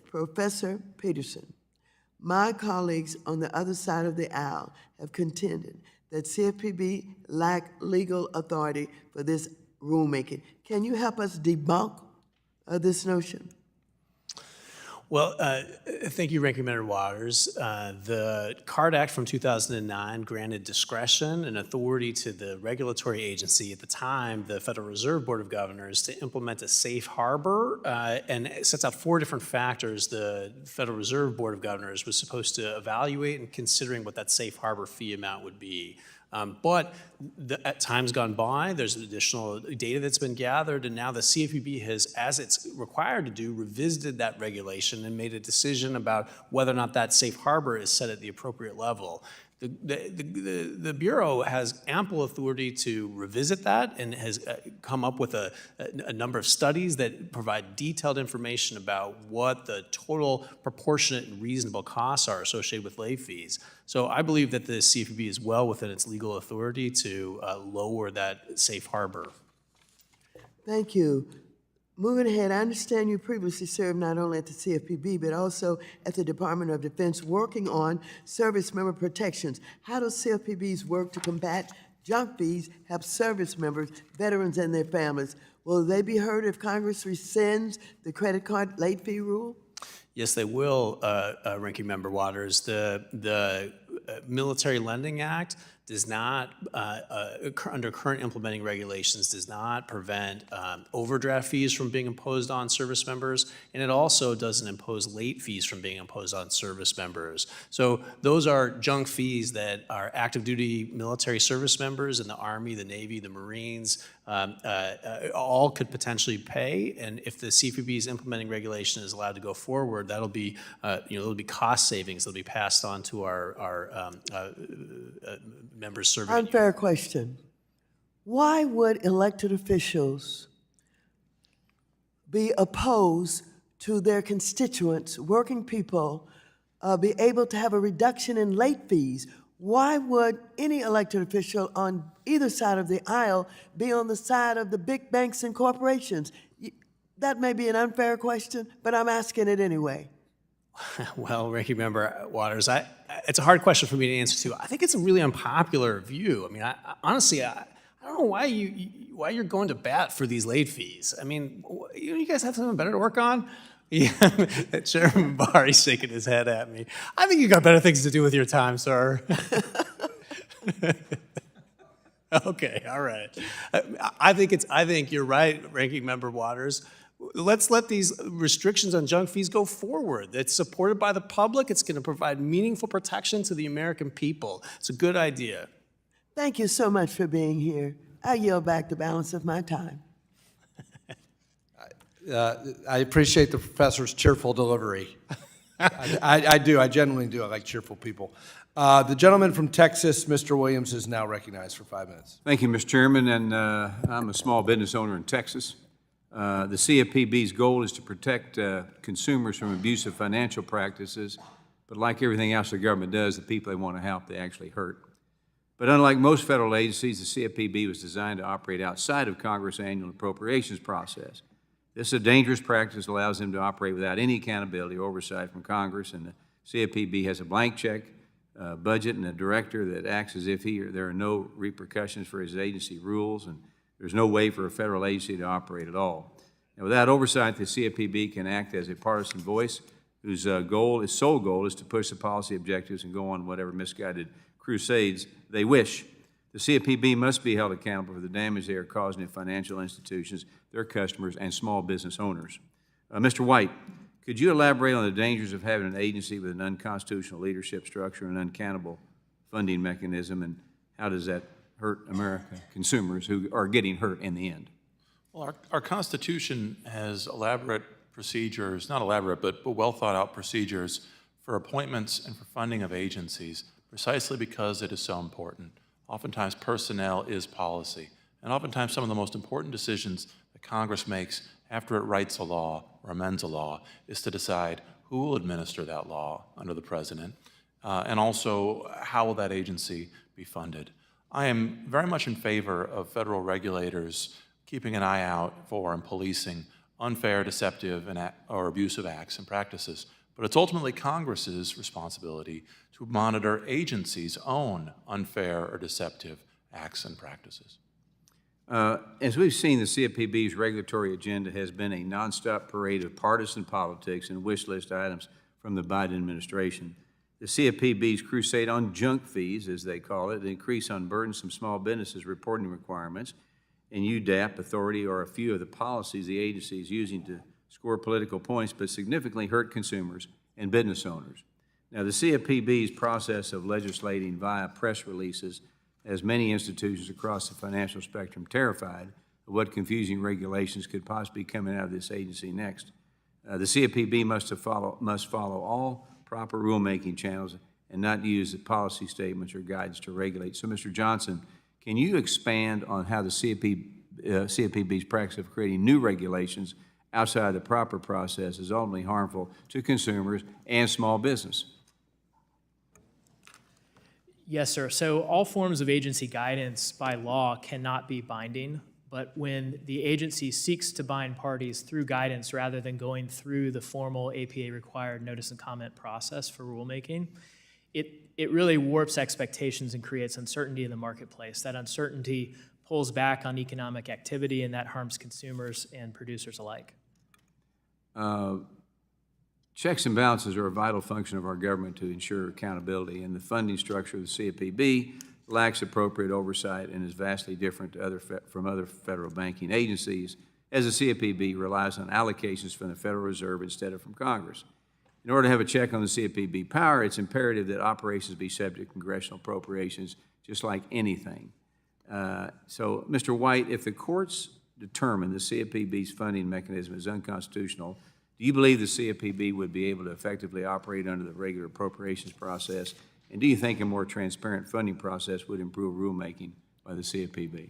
S3: Professor Peterson, my colleagues on the other side of the aisle have contended that CFPB lack legal authority for this rulemaking. Can you help us debunk this notion?
S6: Well, thank you, Ranking Member Waters. The CARD Act from 2009 granted discretion and authority to the regulatory agency at the time, the Federal Reserve Board of Governors, to implement a safe harbor, and it sets out 4 different factors the Federal Reserve Board of Governors was supposed to evaluate in considering what that safe harbor fee amount would be. But at times gone by, there's additional data that's been gathered, and now the CFPB has, as it's required to do, revisited that regulation and made a decision about whether or not that safe harbor is set at the appropriate level. The Bureau has ample authority to revisit that and has come up with a number of studies that provide detailed information about what the total proportionate and reasonable costs are associated with late fees. So I believe that the CFPB is well within its legal authority to lower that safe harbor.
S3: Thank you. Moving ahead, I understand you previously served not only at the CFPB, but also at the Department of Defense working on service member protections. How does CFPB's work to combat junk fees help service members, veterans, and their families? Will they be heard if Congress rescinds the credit card late fee rule?
S6: Yes, they will, Ranking Member Waters. The Military Lending Act does not, under current implementing regulations, does not prevent overdraft fees from being imposed on service members, and it also doesn't impose late fees from being imposed on service members. So those are junk fees that our active duty military service members in the Army, the Navy, the Marines, all could potentially pay, and if the CFPB's implementing regulation is allowed to go forward, that'll be, there'll be cost savings that'll be passed on to our members serving.
S3: Unfair question. Why would elected officials be opposed to their constituents, working people, be able to have a reduction in late fees? Why would any elected official on either side of the aisle be on the side of the big banks and corporations? That may be an unfair question, but I'm asking it anyway.
S6: Well, Ranking Member Waters, it's a hard question for me to answer too. I think it's a really unpopular view. I mean, honestly, I don't know why you're going to bat for these late fees. I mean, you guys have something better to work on? Yeah, Chairman Barr, he's shaking his head at me. I think you got better things to do with your time, sir. Okay, all right. I think you're right, Ranking Member Waters. Let's let these restrictions on junk fees go forward. It's supported by the public. It's going to provide meaningful protection to the American people. It's a good idea.
S3: Thank you so much for being here. I yield back the balance of my time.
S1: I appreciate the professor's cheerful delivery. I do. I genuinely do. I like cheerful people. The gentleman from Texas, Mr. Williams, is now recognized for 5 minutes.
S8: Thank you, Mr. Chairman, and I'm a small business owner in Texas. The CFPB's goal is to protect consumers from abusive financial practices, but like everything else the government does, the people they want to help, they actually hurt. But unlike most federal agencies, the CFPB was designed to operate outside of Congress' annual appropriations process. This is a dangerous practice that allows them to operate without any accountability or oversight from Congress, and the CFPB has a blank check budget and a director that acts as if there are no repercussions for his agency rules, and there's no way for a federal agency to operate at all. Now, without oversight, the CFPB can act as a partisan voice whose sole goal is to push the policy objectives and go on whatever misguided crusades they wish. The CFPB must be held accountable for the damage they are causing to financial institutions, their customers, and small business owners. Mr. White, could you elaborate on the dangers of having an agency with an unconstitutional leadership structure and unaccountable funding mechanism, and how does that hurt American consumers who are getting hurt in the end?
S5: Well, our Constitution has elaborate procedures, not elaborate, but well thought out procedures for appointments and for funding of agencies, precisely because it is so important. Oftentimes personnel is policy, and oftentimes some of the most important decisions that Congress makes after it writes a law or amends a law is to decide who will administer that law under the president, and also how will that agency be funded. I am very much in favor of federal regulators keeping an eye out for and policing unfair, deceptive, or abusive acts and practices. But it's ultimately Congress's responsibility to monitor agencies' own unfair or deceptive acts and practices.
S8: As we've seen, the CFPB's regulatory agenda has been a nonstop parade of partisan politics and wish list items from the Biden administration. The CFPB's crusade on junk fees, as they call it, the increase on burdensome small businesses reporting requirements, and UDAP authority are a few of the policies the agency is using to score political points, but significantly hurt consumers and business owners. Now, the CFPB's process of legislating via press releases has many institutions across the financial spectrum terrified of what confusing regulations could possibly be coming out of this agency next. The CFPB must follow all proper rulemaking channels and not use the policy statements or guidance to regulate. So, Mr. Johnson, can you expand on how the CFPB's practice of creating new regulations outside the proper process is ultimately harmful to consumers and small business?
S4: Yes, sir. So all forms of agency guidance by law cannot be binding, but when the agency seeks to bind parties through guidance rather than going through the formal APA-required notice and comment process for rulemaking, it really warps expectations and creates uncertainty in the marketplace. That uncertainty pulls back on economic activity, and that harms consumers and producers alike.
S8: Checks and balances are a vital function of our government to ensure accountability, and the funding structure of the CFPB lacks appropriate oversight and is vastly different from other federal banking agencies, as the CFPB relies on allocations from the Federal Reserve instead of from Congress. In order to have a check on the CFPB power, it's imperative that operations be subject to congressional appropriations, just like anything. So, Mr. White, if the courts determine the CFPB's funding mechanism is unconstitutional, do you believe the CFPB would be able to effectively operate under the regular appropriations process? And do you think a more transparent funding process would improve rulemaking by the CFPB?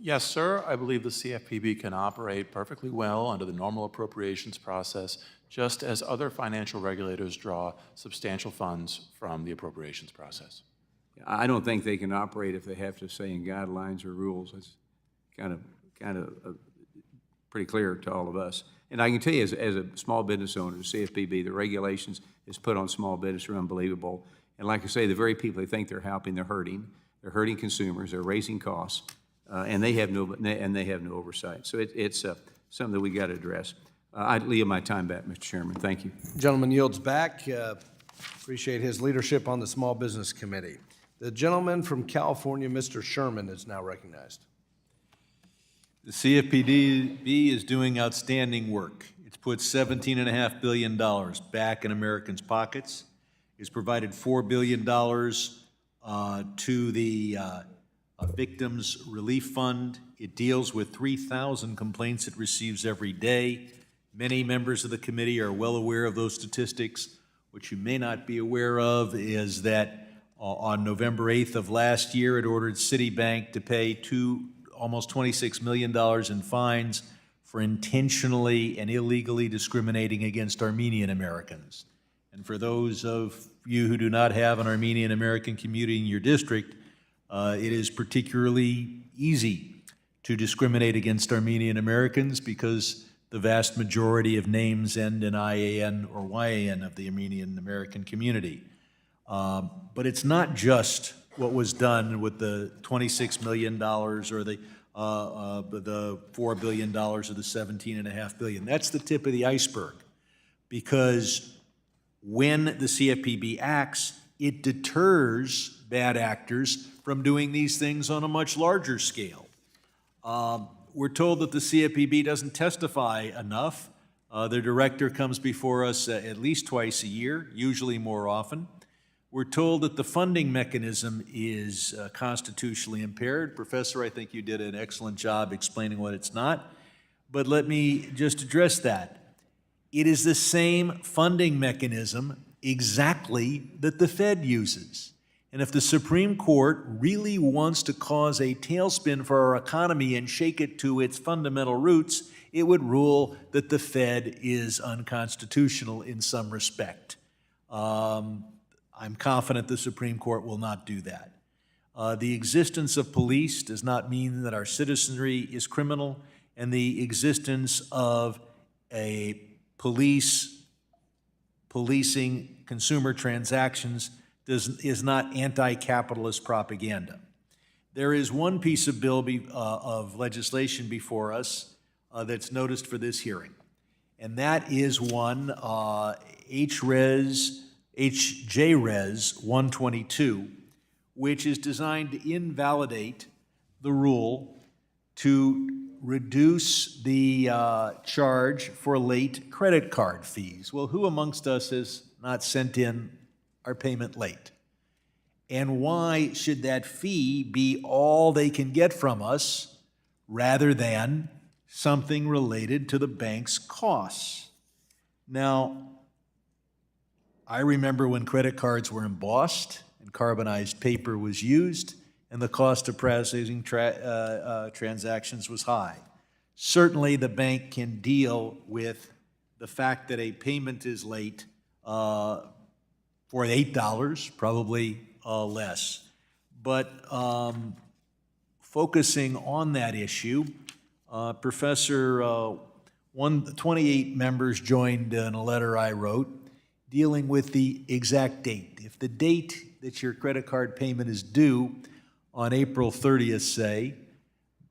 S5: Yes, sir. I believe the CFPB can operate perfectly well under the normal appropriations process, just as other financial regulators draw substantial funds from the appropriations process.
S8: I don't think they can operate if they have to say in guidelines or rules. It's kind of pretty clear to all of us. And I can tell you, as a small business owner, the CFPB, the regulations is put on small business are unbelievable. And like I say, the very people they think they're helping, they're hurting. They're hurting consumers. They're raising costs, and they have no oversight. So it's something that we got to address. I'd leave my time back, Mr. Chairman. Thank you.
S1: Gentleman yields back. Appreciate his leadership on the Small Business Committee. The gentleman from California, Mr. Sherman, is now recognized.
S9: The CFPB is doing outstanding work. It's put $17.5 billion back in Americans' pockets. It's provided $4 billion to the Victims Relief Fund. It deals with 3,000 complaints it receives every day. Many members of the committee are well aware of those statistics. What you may not be aware of is that on November 8th of last year, it ordered Citibank to pay almost $26 million in fines for intentionally and illegally discriminating against Armenian Americans. And for those of you who do not have an Armenian American community in your district, it is particularly easy to discriminate against Armenian Americans because the vast majority of names end in IAN or YAN of the Armenian American community. But it's not just what was done with the $26 million or the $4 billion or the $17.5 billion. That's the tip of the iceberg, because when the CFPB acts, it deters bad actors from doing these things on a much larger scale. We're told that the CFPB doesn't testify enough. Their director comes before us at least twice a year, usually more often. We're told that the funding mechanism is constitutionally impaired. Professor, I think you did an excellent job explaining what it's not. But let me just address that. It is the same funding mechanism exactly that the Fed uses. And if the Supreme Court really wants to cause a tailspin for our economy and shake it to its fundamental roots, it would rule that the Fed is unconstitutional in some respect. I'm confident the Supreme Court will not do that. The existence of police does not mean that our citizenry is criminal, and the existence of a policing consumer transactions is not anti-capitalist propaganda. There is one piece of of legislation before us that's noticed for this hearing, and that is one HJRES 122, which is designed to invalidate the rule to reduce the charge for late credit card fees. Well, who amongst us has not sent in our payment late? And why should that fee be all they can get from us rather than something related to the bank's costs? Now, I remember when credit cards were embossed and carbonized paper was used, and the cost of processing transactions was high. Certainly, the bank can deal with the fact that a payment is late for $8, probably less. But focusing on that issue, Professor, 28 members joined in a letter I wrote dealing with the exact date. If the date that your credit card payment is due on April 30th, say,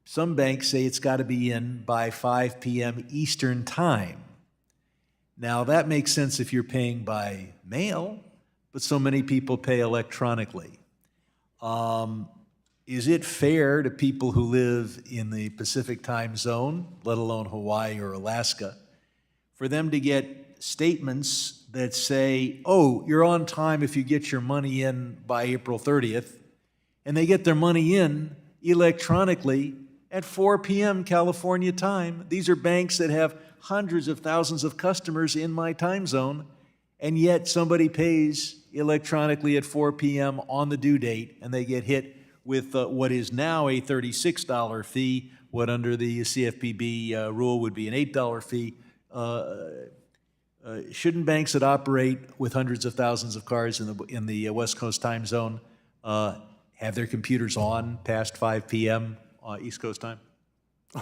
S9: some banks say it's got to be in by 5 p.m. Eastern Time. Now, that makes sense if you're paying by mail, but so many people pay electronically. Is it fair to people who live in the Pacific time zone, let alone Hawaii or Alaska, for them to get statements that say, oh, you're on time if you get your money in by April 30th, and they get their money in electronically at 4 p.m. California time? These are banks that have hundreds of thousands of customers in my time zone, and yet somebody pays electronically at 4 p.m. on the due date, and they get hit with what is now a $36 fee, what under the CFPB rule would be an $8 fee. Shouldn't banks that operate with hundreds of thousands of cars in the West Coast time zone have their computers on past 5 p.m. East Coast time?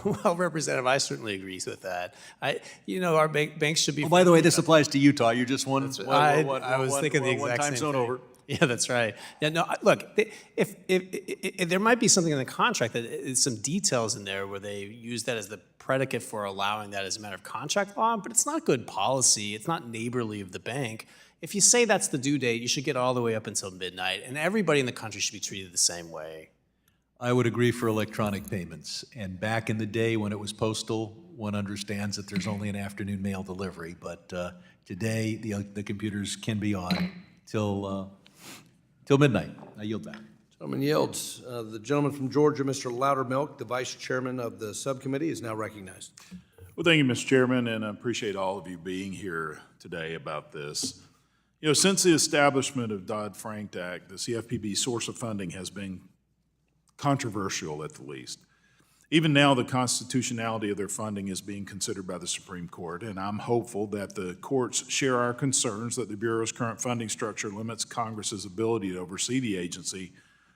S6: Well, Representative, I certainly agree with that. Our banks should be.
S9: Oh, by the way, this applies to Utah. You're just one
S6: I was thinking the exact
S9: time
S6: same
S9: zone
S6: thing.
S9: over.
S6: Yeah, that's right. Yeah, no, look, if there might be something in the contract that is some details in there where they use that as the predicate for allowing that as a matter of contract law, but it's not good policy. It's not neighborly of the bank. If you say that's the due date, you should get all the way up until midnight, and everybody in the country should be treated the same way.
S9: I would agree for electronic payments. And back in the day when it was postal, one understands that there's only an afternoon mail delivery. But today, the computers can be on till midnight. I yield back.
S1: Gentleman yields. The gentleman from Georgia, Mr. Loudermilk, the vice chairman of the subcommittee, is now recognized.
S10: Well, thank you, Mr. Chairman, and I appreciate all of you being here today about this. Since the establishment of Dodd-Frank Act, the CFPB source of funding has been controversial at the least. Even now, the constitutionality of their funding is being considered by the Supreme Court, and I'm hopeful that the courts share our concerns that the Bureau's current funding structure limits Congress's ability to oversee the agency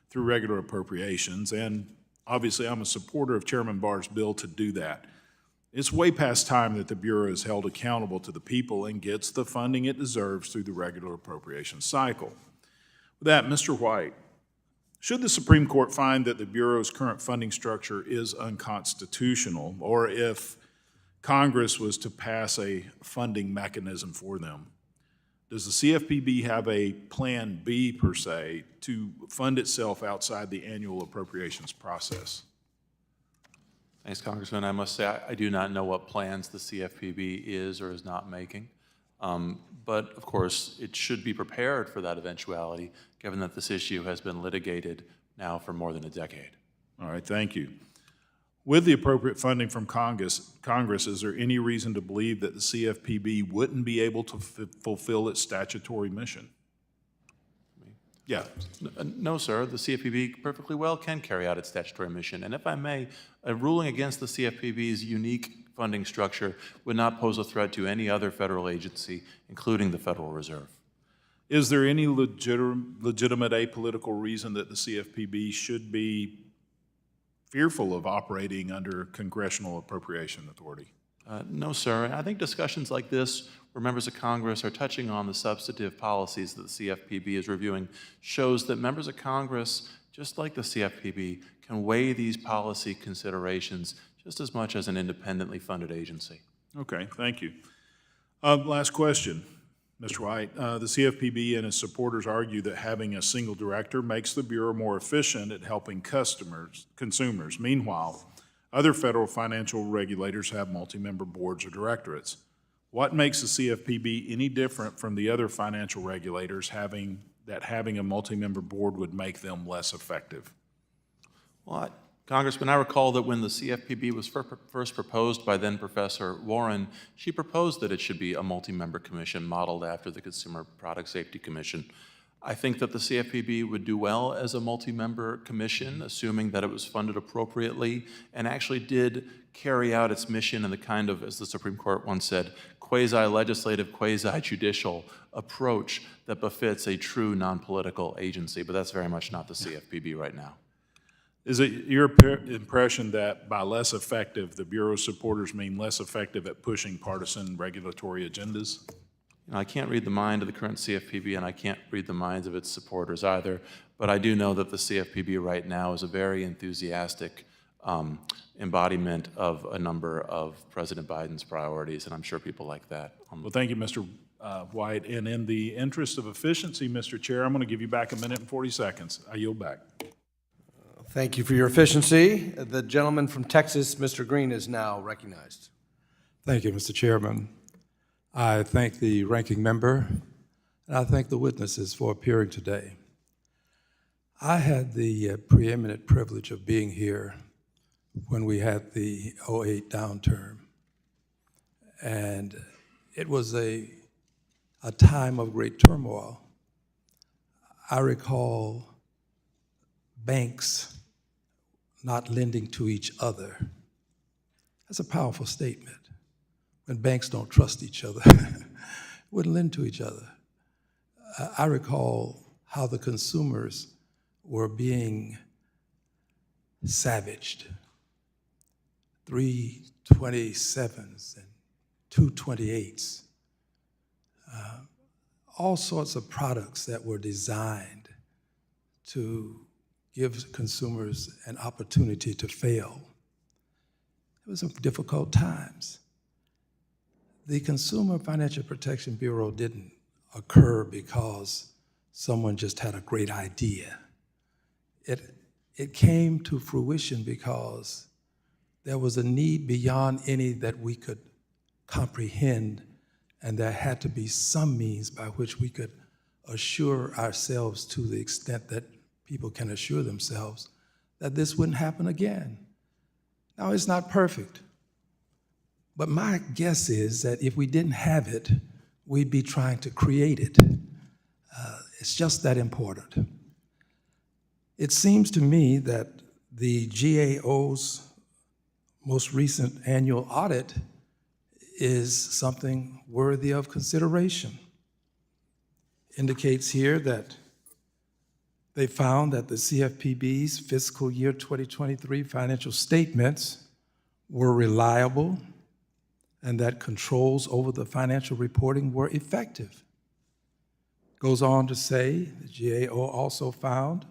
S10: through regular appropriations, and obviously I'm a supporter of Chairman Barr's bill to do that. It's way past time that the Bureau is held accountable to the people and gets the funding it deserves through the regular appropriation cycle. With that, Mr. White, should the Supreme Court find that the Bureau's current funding structure is unconstitutional, or if Congress was to pass a funding mechanism for them, does the CFPB have a plan B, per se, to fund itself outside the annual appropriations process?
S5: Thanks, Congressman. I must say I do not know what plans the CFPB is or is not making. But of course, it should be prepared for that eventuality, given that this issue has been litigated now for more than a decade.
S10: All right, thank you. With the appropriate funding from Congress, is there any reason to believe that the CFPB wouldn't be able to fulfill its statutory mission? Yeah.
S5: No, sir. The CFPB perfectly well can carry out its statutory mission. And if I may, a ruling against the CFPB's unique funding structure would not pose a threat to any other federal agency, including the Federal Reserve.
S10: Is there any legitimate apolitical reason that the CFPB should be fearful of operating under congressional appropriation authority?
S5: No, sir. And I think discussions like this, where members of Congress are touching on the substantive policies that the CFPB is reviewing, shows that members of Congress, just like the CFPB, can weigh these policy considerations just as much as an independently funded agency.
S10: Okay, thank you. Last question, Mr. White. The CFPB and its supporters argue that having a single director makes the Bureau more efficient at helping consumers. Meanwhile, other federal financial regulators have multi-member boards or directorates. What makes the CFPB any different from the other financial regulators having a multi-member board would make them less effective?
S5: Well, Congressman, I recall that when the CFPB was first proposed by then Professor Warren, she proposed that it should be a multi-member commission modeled after the Consumer Product Safety Commission. I think that the CFPB would do well as a multi-member commission, assuming that it was funded appropriately and actually did carry out its mission in the kind of, as the Supreme Court once said, quasi-legislative, quasi-judicial approach that befits a true non-political agency. But that's very much not the CFPB right now.
S10: Is it your impression that by less effective, the Bureau's supporters mean less effective at pushing partisan regulatory agendas?
S5: You know, I can't read the mind of the current CFPB, and I can't read the minds of its supporters either, but I do know that the CFPB right now is a very enthusiastic embodiment of a number of President Biden's priorities, and I'm sure people like that.
S10: Well, thank you, Mr. White. And in the interest of efficiency, Mr. Chair, I'm going to give you back 1 minute and 40 seconds. I yield back.
S1: Thank you for your efficiency. The gentleman from Texas, Mr. Green, is now recognized.
S11: Thank you, Mr. Chairman. I thank the ranking member, and I thank the witnesses for appearing today. I had the preeminent privilege of being here when we had the '08 downturn, and it was a time of great turmoil. I recall banks not lending to each other. That's a powerful statement. When banks don't trust each other, wouldn't lend to each other. I recall how the consumers were being savaged. 327s and 228s, all sorts of products that were designed to give consumers an opportunity to fail. It was some difficult times. The Consumer Financial Protection Bureau didn't occur because someone just had a great idea. It came to fruition because there was a need beyond any that we could comprehend, and there had to be some means by which we could assure ourselves, to the extent that people can assure themselves, that this wouldn't happen again. Now, it's not perfect, but my guess is that if we didn't have it, we'd be trying to create it. It's just that important. It seems to me that the GAO's most recent annual audit is something worthy of consideration. Indicates here that they found that the CFPB's fiscal year 2023 financial statements were reliable and that controls over the financial reporting were effective. Goes on to say, the GAO also found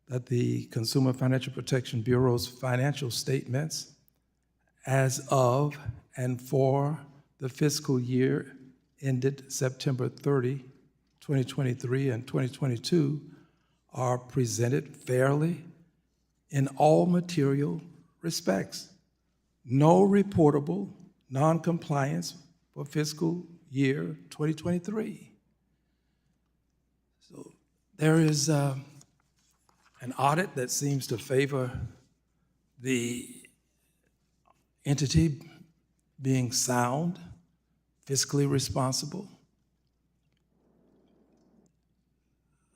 S11: that the Consumer Financial Protection Bureau's financial statements as of and for the fiscal year ended September 30, 2023 and 2022 are presented fairly in all material respects. No reportable non-compliance for fiscal year 2023. So there is an audit that seems to favor the entity being sound, fiscally responsible.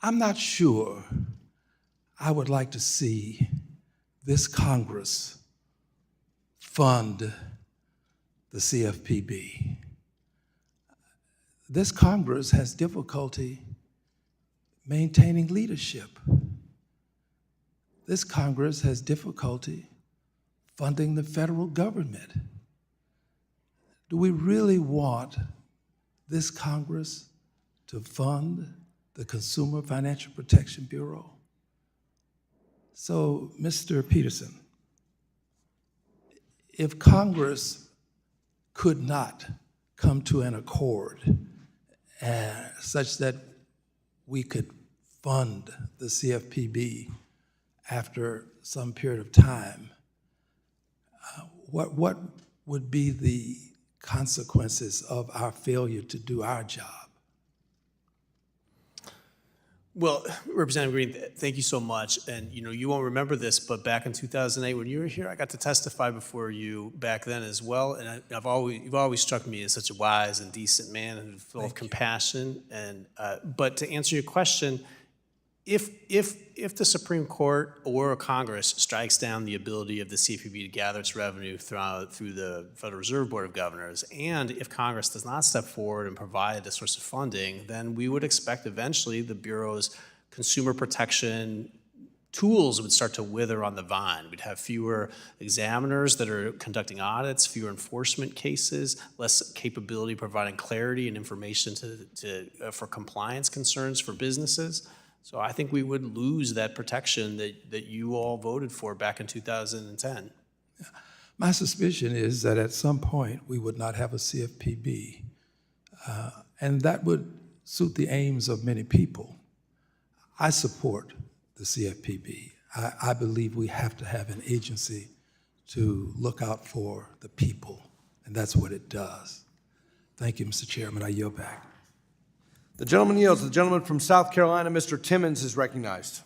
S11: I'm not sure I would like to see this Congress fund the CFPB. This Congress has difficulty maintaining leadership. This Congress has difficulty funding the federal government. Do we really want this Congress to fund the Consumer Financial Protection Bureau? So, Mr. Peterson, if Congress could not come to an accord such that we could fund the CFPB after some period of time, what would be the consequences of our failure to do our job?
S6: Well, Representative Green, thank you so much. And you won't remember this, but back in 2008, when you were here, I got to testify before you back then as well. And you've always struck me as such a wise and decent man and full of compassion. And but to answer your question, if the Supreme Court or Congress strikes down the ability of the CFPB to gather its revenue through the Federal Reserve Board of Governors, and if Congress does not step forward and provide this source of funding, then we would expect eventually the Bureau's consumer protection tools would start to wither on the vine. We'd have fewer examiners that are conducting audits, fewer enforcement cases, less capability providing clarity and information for compliance concerns for businesses. So I think we would lose that protection that you all voted for back in 2010.
S11: My suspicion is that at some point we would not have a CFPB, and that would suit the aims of many people. I support the CFPB. I believe we have to have an agency to look out for the people, and that's what it does. Thank you, Mr. Chairman. I yield back.
S1: The gentleman yields. The gentleman from South Carolina, Mr. Timmons, is recognized.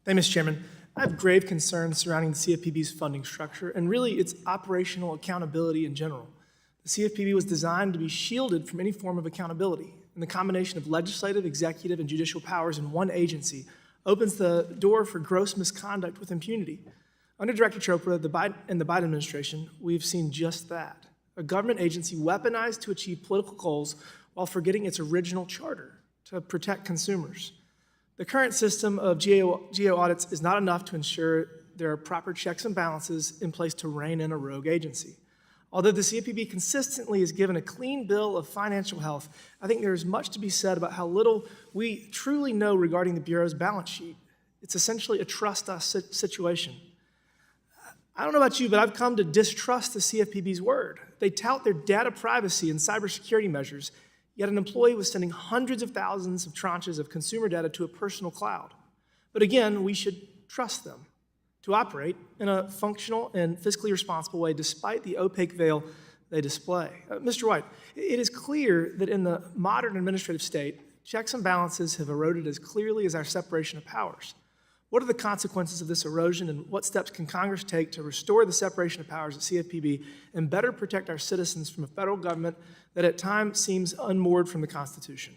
S12: Thank you, Mr. Chairman. I have grave concerns surrounding the CFPB's funding structure and really its operational accountability in general. The CFPB was designed to be shielded from any form of accountability, and the combination of legislative, executive, and judicial powers in one agency opens the door for gross misconduct with impunity. Under Director Chopra and the Biden administration, we've seen just that. A government agency weaponized to achieve political goals while forgetting its original charter to protect consumers. The current system of GAO audits is not enough to ensure there are proper checks and balances in place to rein in a rogue agency. Although the CFPB consistently is given a clean bill of financial health, I think there is much to be said about how little we truly know regarding the Bureau's balance sheet. It's essentially a trust us situation. I don't know about you, but I've come to distrust the CFPB's word. They tout their data privacy and cybersecurity measures, yet an employee was sending hundreds of thousands of tranches of consumer data to a personal cloud. But again, we should trust them to operate in a functional and fiscally responsible way despite the opaque veil they display. Mr. White, it is clear that in the modern administrative state, checks and balances have eroded as clearly as our separation of powers. What are the consequences of this erosion, and what steps can Congress take to restore the separation of powers at CFPB and better protect our citizens from a federal government that at times seems unmoored from the Constitution?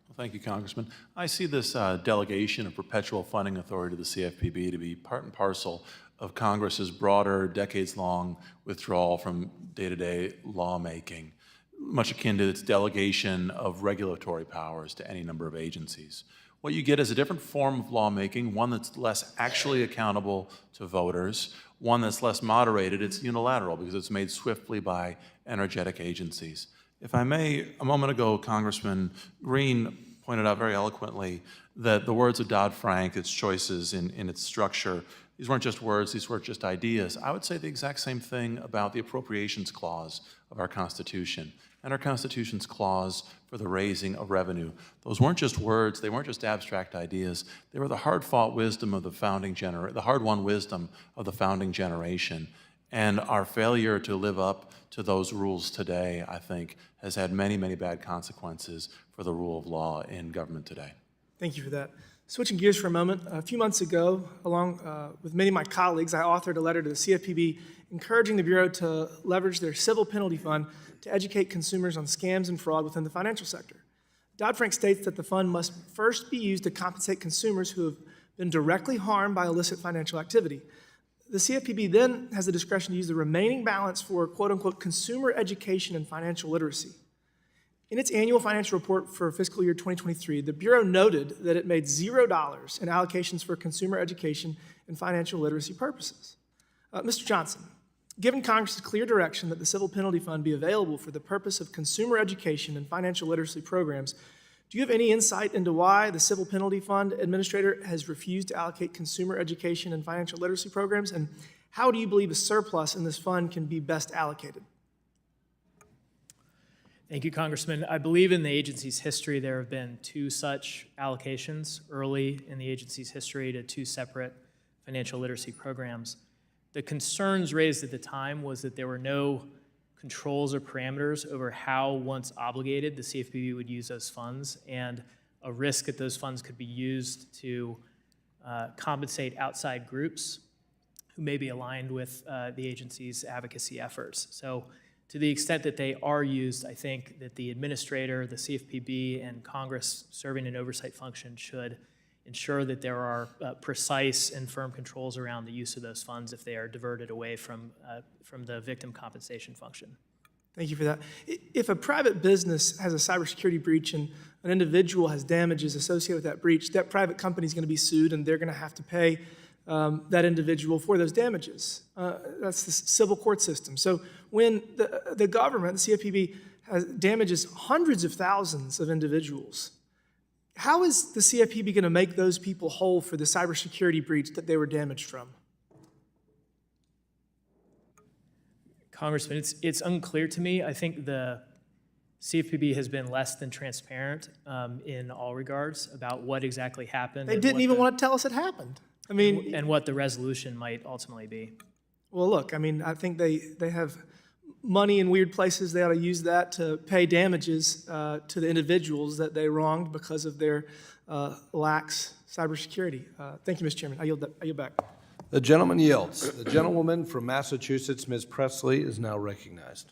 S5: Well, thank you, Congressman. I see this delegation of perpetual funding authority to the CFPB to be part and parcel of Congress's broader, decades-long withdrawal from day-to-day lawmaking, much akin to its delegation of regulatory powers to any number of agencies. What you get is a different form of lawmaking, one that's less actually accountable to voters, one that's less moderated. It's unilateral because it's made swiftly by energetic agencies. If I may, a moment ago, Congressman Green pointed out very eloquently that the words of Dodd-Frank, its choices in its structure, these weren't just words, these weren't just ideas. I would say the exact same thing about the Appropriations Clause of our Constitution and our Constitution's clause for the raising of revenue. Those weren't just words, they weren't just abstract ideas, they were the hard-fought wisdom of the the hard-won wisdom of the founding generation. And our failure to live up to those rules today, I think, has had many, many bad consequences for the rule of law in government today.
S12: Thank you for that. Switching gears for a moment, a few months ago, along with many of my colleagues, I authored a letter to the CFPB encouraging the Bureau to leverage their civil penalty fund to educate consumers on scams and fraud within the financial sector. Dodd-Frank states that the fund must first be used to compensate consumers who have been directly harmed by illicit financial activity. The CFPB then has the discretion to use the remaining balance for quote-unquote consumer education and financial literacy. In its annual financial report for fiscal year 2023, the Bureau noted that it made $0 in allocations for consumer education and financial literacy purposes. Mr. Johnson, given Congress's clear direction that the civil penalty fund be available for the purpose of consumer education and financial literacy programs, do you have any insight into why the civil penalty fund administrator has refused to allocate consumer education and financial literacy programs? And how do you believe a surplus in this fund can be best allocated?
S4: Thank you, Congressman. I believe in the agency's history there have been two such allocations early in the agency's history to two separate financial literacy programs. The concerns raised at the time was that there were no controls or parameters over how, once obligated, the CFPB would use those funds. And a risk that those funds could be used to compensate outside groups who may be aligned with the agency's advocacy efforts. So to the extent that they are used, I think that the administrator, the CFPB, and Congress serving an oversight function should ensure that there are precise and firm controls around the use of those funds if they are diverted away from the victim compensation function.
S12: Thank you for that. If a private business has a cybersecurity breach and an individual has damages associated with that breach, that private company is going to be sued and they're going to have to pay that individual for those damages. That's the civil court system. So when the government, the CFPB, damages hundreds of thousands of individuals, how is the CFPB going to make those people whole for the cybersecurity breach that they were damaged from?
S4: Congressman, it's unclear to me. I think the CFPB has been less than transparent in all regards about what exactly happened.
S12: They didn't even want to tell us it happened. I mean,
S4: and what the resolution might ultimately be.
S12: well, look, I mean, I think they have money in weird places. They ought to use that to pay damages to the individuals that they wronged because of their lax cybersecurity. Thank you, Mr. Chairman. I yield back.
S1: The gentleman yields. The gentlewoman from Massachusetts, Ms. Presley, is now recognized.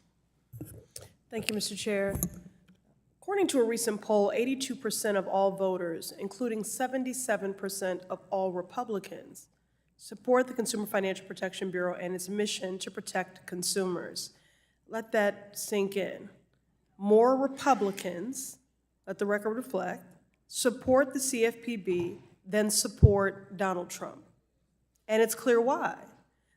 S13: Thank you, Mr. Chair. According to a recent poll, 82% of all voters, including 77% of all Republicans, support the Consumer Financial Protection Bureau and its mission to protect consumers. Let that sink in. More Republicans, let the record reflect, support the CFPB than support Donald Trump. And it's clear why.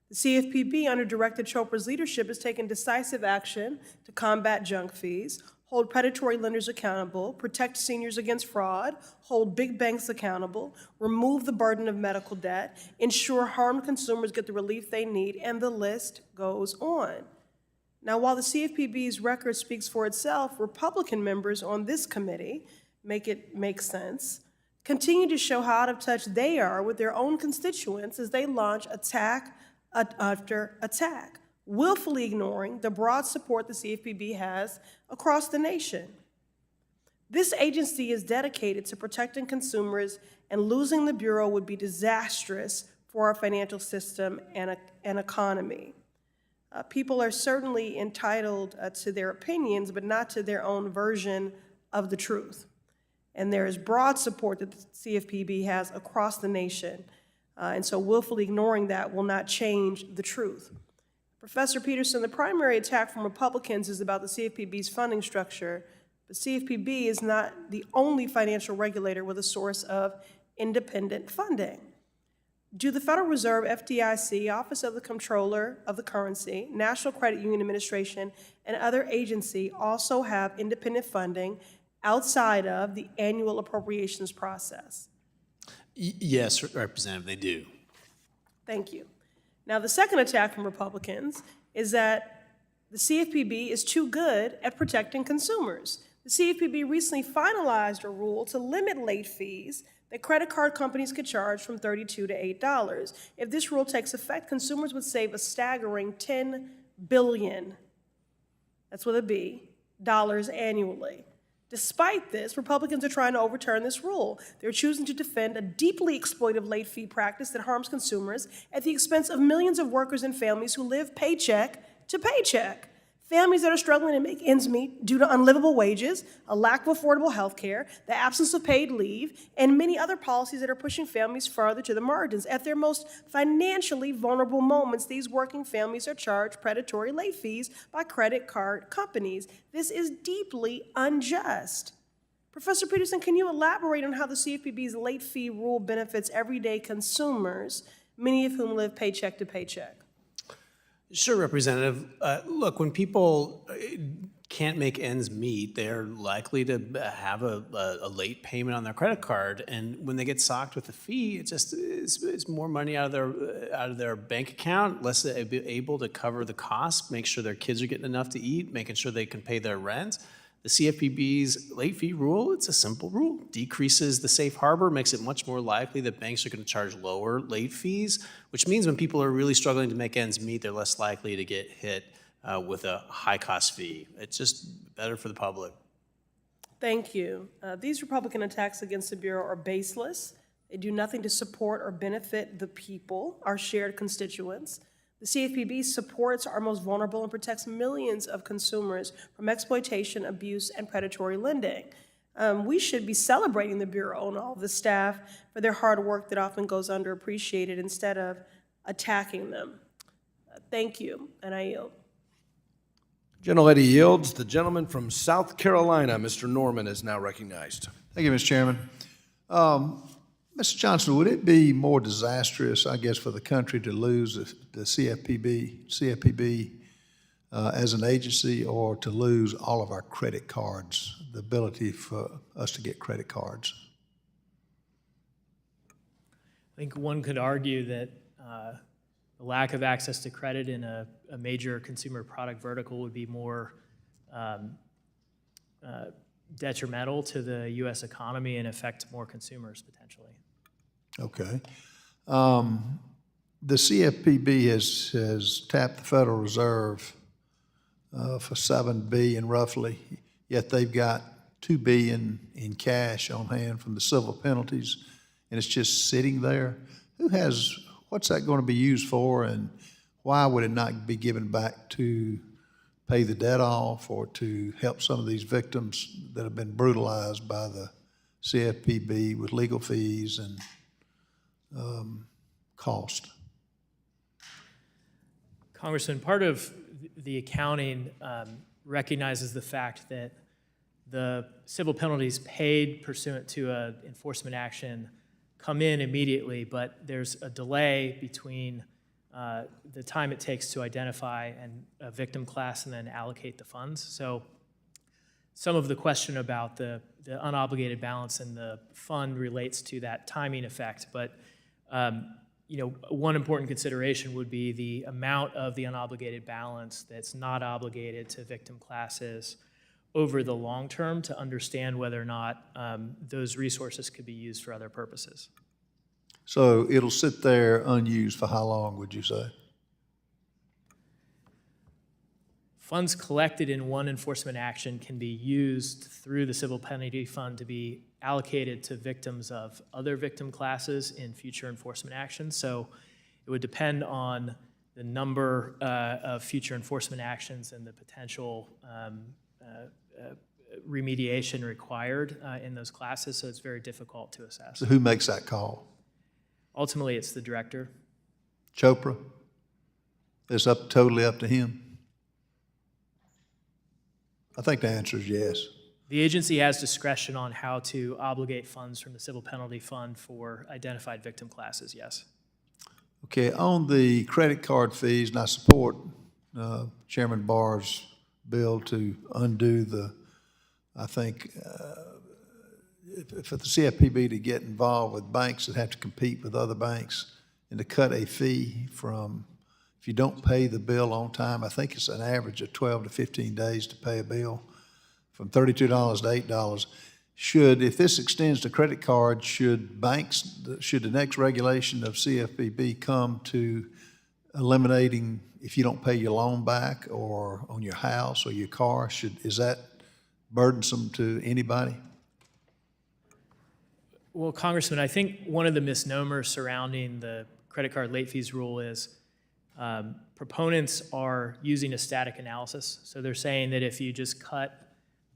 S13: The CFPB, under Director Chopra's leadership, has taken decisive action to combat junk fees, hold predatory lenders accountable, protect seniors against fraud, hold big banks accountable, remove the burden of medical debt, ensure harmed consumers get the relief they need, and the list goes on. Now, while the CFPB's record speaks for itself, Republican members on this committee make it make sense, continue to show how out of touch they are with their own constituents as they launch attack after attack, willfully ignoring the broad support the CFPB has across the nation. This agency is dedicated to protecting consumers, and losing the Bureau would be disastrous for our financial system and economy. People are certainly entitled to their opinions, but not to their own version of the truth. And there is broad support that the CFPB has across the nation. And so willfully ignoring that will not change the truth. Professor Peterson, the primary attack from Republicans is about the CFPB's funding structure, but CFPB is not the only financial regulator with a source of independent funding. Do the Federal Reserve, FDIC, Office of the Comptroller of the Currency, National Credit Union Administration, and other agencies also have independent funding outside of the annual appropriations process?
S6: Yes, Representative, they do.
S13: Thank you. Now, the second attack from Republicans is that the CFPB is too good at protecting consumers. The CFPB recently finalized a rule to limit late fees that credit card companies could charge from $32 to $8. If this rule takes effect, consumers would save a staggering $10 billion, that's with a B, dollars annually. Despite this, Republicans are trying to overturn this rule. They're choosing to defend a deeply exploitive late fee practice that harms consumers at the expense of millions of workers and families who live paycheck to paycheck. Families that are struggling to make ends meet due to unlivable wages, a lack of affordable health care, the absence of paid leave, and many other policies that are pushing families farther to the margins. At their most financially vulnerable moments, these working families are charged predatory late fees by credit card companies. This is deeply unjust. Professor Peterson, can you elaborate on how the CFPB's late fee rule benefits everyday consumers, many of whom live paycheck to paycheck?
S6: Sure, Representative. Look, when people can't make ends meet, they're likely to have a late payment on their credit card, and when they get socked with a fee, it's more money out of their bank account, less able to cover the cost, make sure their kids are getting enough to eat, making sure they can pay their rent. The CFPB's late fee rule, it's a simple rule. Decreases the safe harbor, makes it much more likely that banks are going to charge lower late fees, which means when people are really struggling to make ends meet, they're less likely to get hit with a high-cost fee. It's just better for the public.
S13: Thank you. These Republican attacks against the Bureau are baseless. They do nothing to support or benefit the people, our shared constituents. The CFPB supports our most vulnerable and protects millions of consumers from exploitation, abuse, and predatory lending. We should be celebrating the Bureau and all of the staff for their hard work that often goes underappreciated instead of attacking them. Thank you, and I yield.
S1: Gentlelady yields. The gentleman from South Carolina, Mr. Norman, is now recognized.
S9: Thank you, Mr. Chairman. Mr. Johnson, would it be more disastrous, I guess, for the country to lose the CFPB as an agency, or to lose all of our credit cards, the ability for us to get credit cards?
S4: I think one could argue that the lack of access to credit in a major consumer product vertical would be more detrimental to the U.S. economy and affect more consumers potentially.
S9: Okay. The CFPB has tapped the Federal Reserve for $7 billion roughly, yet they've got $2 billion in cash on hand from the civil penalties, and it's just sitting there. What's that going to be used for, and why would it not be given back to pay the debt off or to help some of these victims that have been brutalized by the CFPB with legal fees and cost?
S4: Congressman, part of the accounting recognizes the fact that the civil penalties paid pursuant to an enforcement action come in immediately, but there's a delay between the time it takes to identify a victim class and then allocate the funds. So some of the question about the unobligated balance in the fund relates to that timing effect, but one important consideration would be the amount of the unobligated balance that's not obligated to victim classes over the long term to understand whether or not those resources could be used for other purposes.
S9: So it'll sit there unused for how long, would you say?
S4: Funds collected in one enforcement action can be used through the civil penalty fund to be allocated to victims of other victim classes in future enforcement actions. So it would depend on the number of future enforcement actions and the potential remediation required in those classes, so it's very difficult to assess.
S9: So who makes that call?
S4: Ultimately, it's the director.
S9: Chopra? It's totally up to him? I think the answer is yes.
S4: The agency has discretion on how to obligate funds from the civil penalty fund for identified victim classes, yes.
S9: Okay, on the credit card fees, and I support Chairman Barr's bill to undo I think, for the CFPB to get involved with banks that have to compete with other banks and to cut a fee from, if you don't pay the bill on time, I think it's an average of 12 to 15 days to pay a bill, from $32 to $8. If this extends to credit cards, should the next regulation of CFPB come to eliminating, if you don't pay your loan back or on your house or your car, is that burdensome to anybody?
S4: Well, Congressman, I think one of the misnomers surrounding the credit card late fees rule is proponents are using a static analysis. So they're saying that if you just cut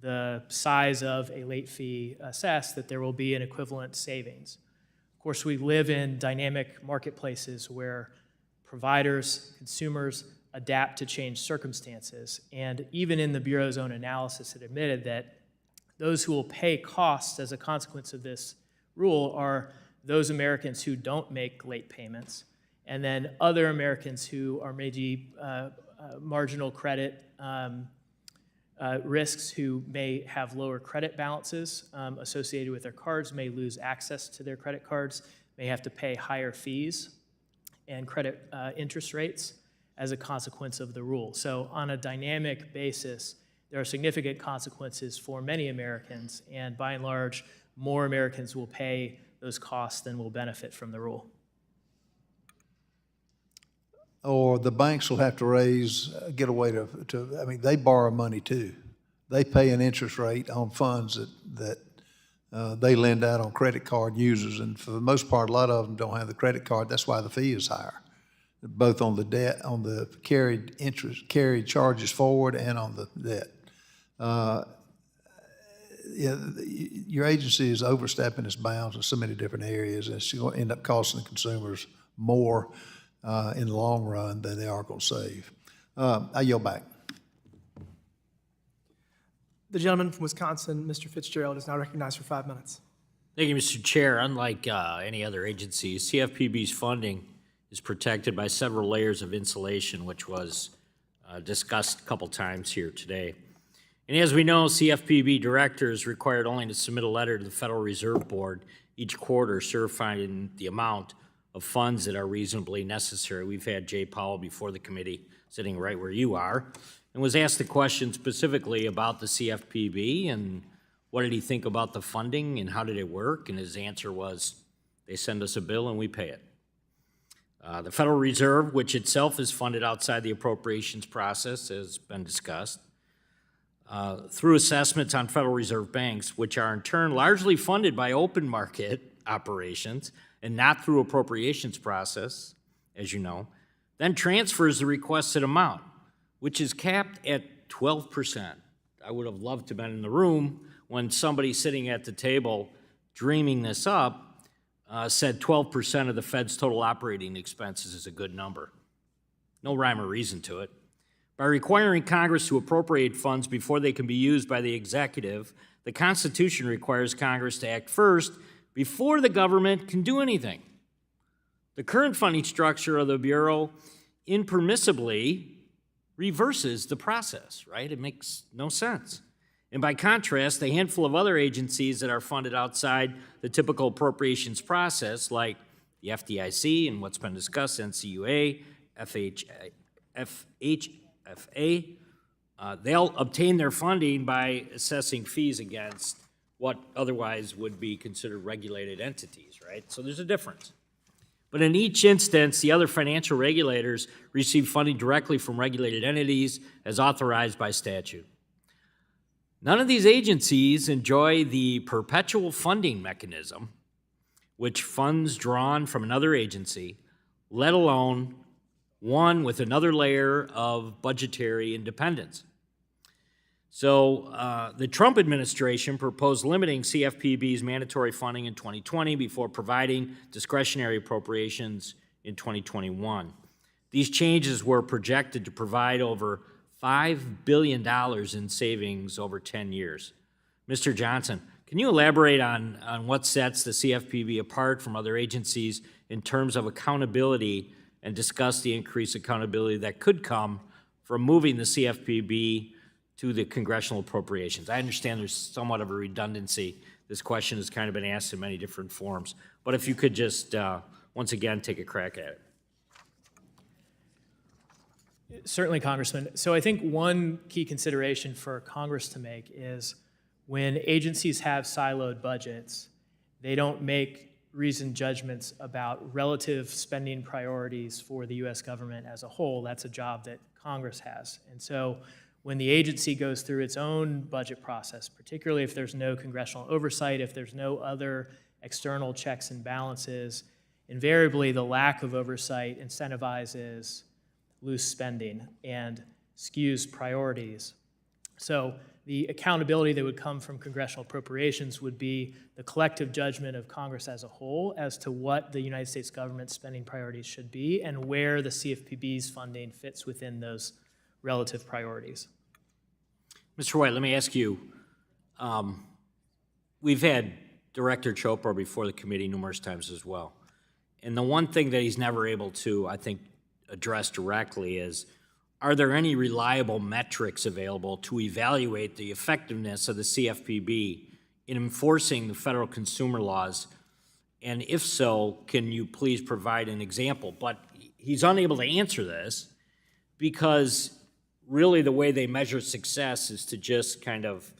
S4: the size of a late fee assessed, that there will be an equivalent savings. Of course, we live in dynamic marketplaces where providers, consumers adapt to changed circumstances. And even in the Bureau's own analysis, it admitted that those who will pay costs as a consequence of this rule are those Americans who don't make late payments, and then other Americans who are maybe marginal credit risks, who may have lower credit balances associated with their cards, may lose access to their credit cards, may have to pay higher fees and credit interest rates as a consequence of the rule. So on a dynamic basis, there are significant consequences for many Americans, and by and large, more Americans will pay those costs than will benefit from the rule.
S9: Or the banks will have to get a way to, I mean, they borrow money too.
S14: they pay an interest rate on funds that they lend out on credit card users, and for the most part, a lot of them don't have the credit card. That's why the fee is higher, both on the debt, on the carried charges forward, and on the debt. Your agency is overstepping its bounds in so many different areas, and it's going to end up costing the consumers more in the long run than they are going to save. I yield back.
S12: The gentleman from Wisconsin, Mr. Fitzgerald, is now recognized for 5 minutes.
S15: Thank you, Mr. Chair. Unlike any other agency, CFPB's funding is protected by several layers of insulation, which was discussed a couple times here today. And as we know, CFPB directors required only to submit a letter to the Federal Reserve Board each quarter certifying the amount of funds that are reasonably necessary. We've had Jay Powell before the committee, sitting right where you are, and was asked the question specifically about the CFPB and what did he think about the funding and how did it work, and his answer was, they send us a bill and we pay it. The Federal Reserve, which itself is funded outside the appropriations process, has been discussed, through assessments on Federal Reserve banks, which are in turn largely funded by open market operations and not through appropriations process, as you know, then transfers the requested amount, which is capped at 12%. I would have loved to have been in the room when somebody sitting at the table dreaming this up said 12% of the Fed's total operating expenses is a good number. No rhyme or reason to it. By requiring Congress to appropriate funds before they can be used by the executive, the Constitution requires Congress to act first before the government can do anything. The current funding structure of the Bureau impermissibly reverses the process, right? It makes no sense. And by contrast, a handful of other agencies that are funded outside the typical appropriations process, like the FDIC and what's been discussed, NCUA, FHFA, they'll obtain their funding by assessing fees against what otherwise would be considered regulated entities, right? So there's a difference. But in each instance, the other financial regulators receive funding directly from regulated entities as authorized by statute. None of these agencies enjoy the perpetual funding mechanism, which funds drawn from another agency, let alone one with another layer of budgetary independence. So the Trump administration proposed limiting CFPB's mandatory funding in 2020 before providing discretionary appropriations in 2021. These changes were projected to provide over $5 billion in savings over 10 years. Mr. Johnson, can you elaborate on what sets the CFPB apart from other agencies in terms of accountability and discuss the increased accountability that could come from moving the CFPB to the congressional appropriations? I understand there's somewhat of a redundancy. This question has kind of been asked in many different forms, but if you could just, once again, take a crack at it.
S4: Certainly, Congressman. So I think one key consideration for Congress to make is when agencies have siloed budgets, they don't make reasoned judgments about relative spending priorities for the U.S. government as a whole. That's a job that Congress has. And so when the agency goes through its own budget process, particularly if there's no congressional oversight, if there's no other external checks and balances, invariably the lack of oversight incentivizes loose spending and skews priorities. So the accountability that would come from congressional appropriations would be the collective judgment of Congress as a whole as to what the United States government's spending priorities should be and where the CFPB's funding fits within those relative priorities.
S15: Mr. White, let me ask you, we've had Director Chopra before the committee numerous times as well. And the one thing that he's never able to, I think, address directly is, are there any reliable metrics available to evaluate the effectiveness of the CFPB in enforcing the federal consumer laws? And if so, can you please provide an example? But he's unable to answer this because really the way they measure success is to just kind of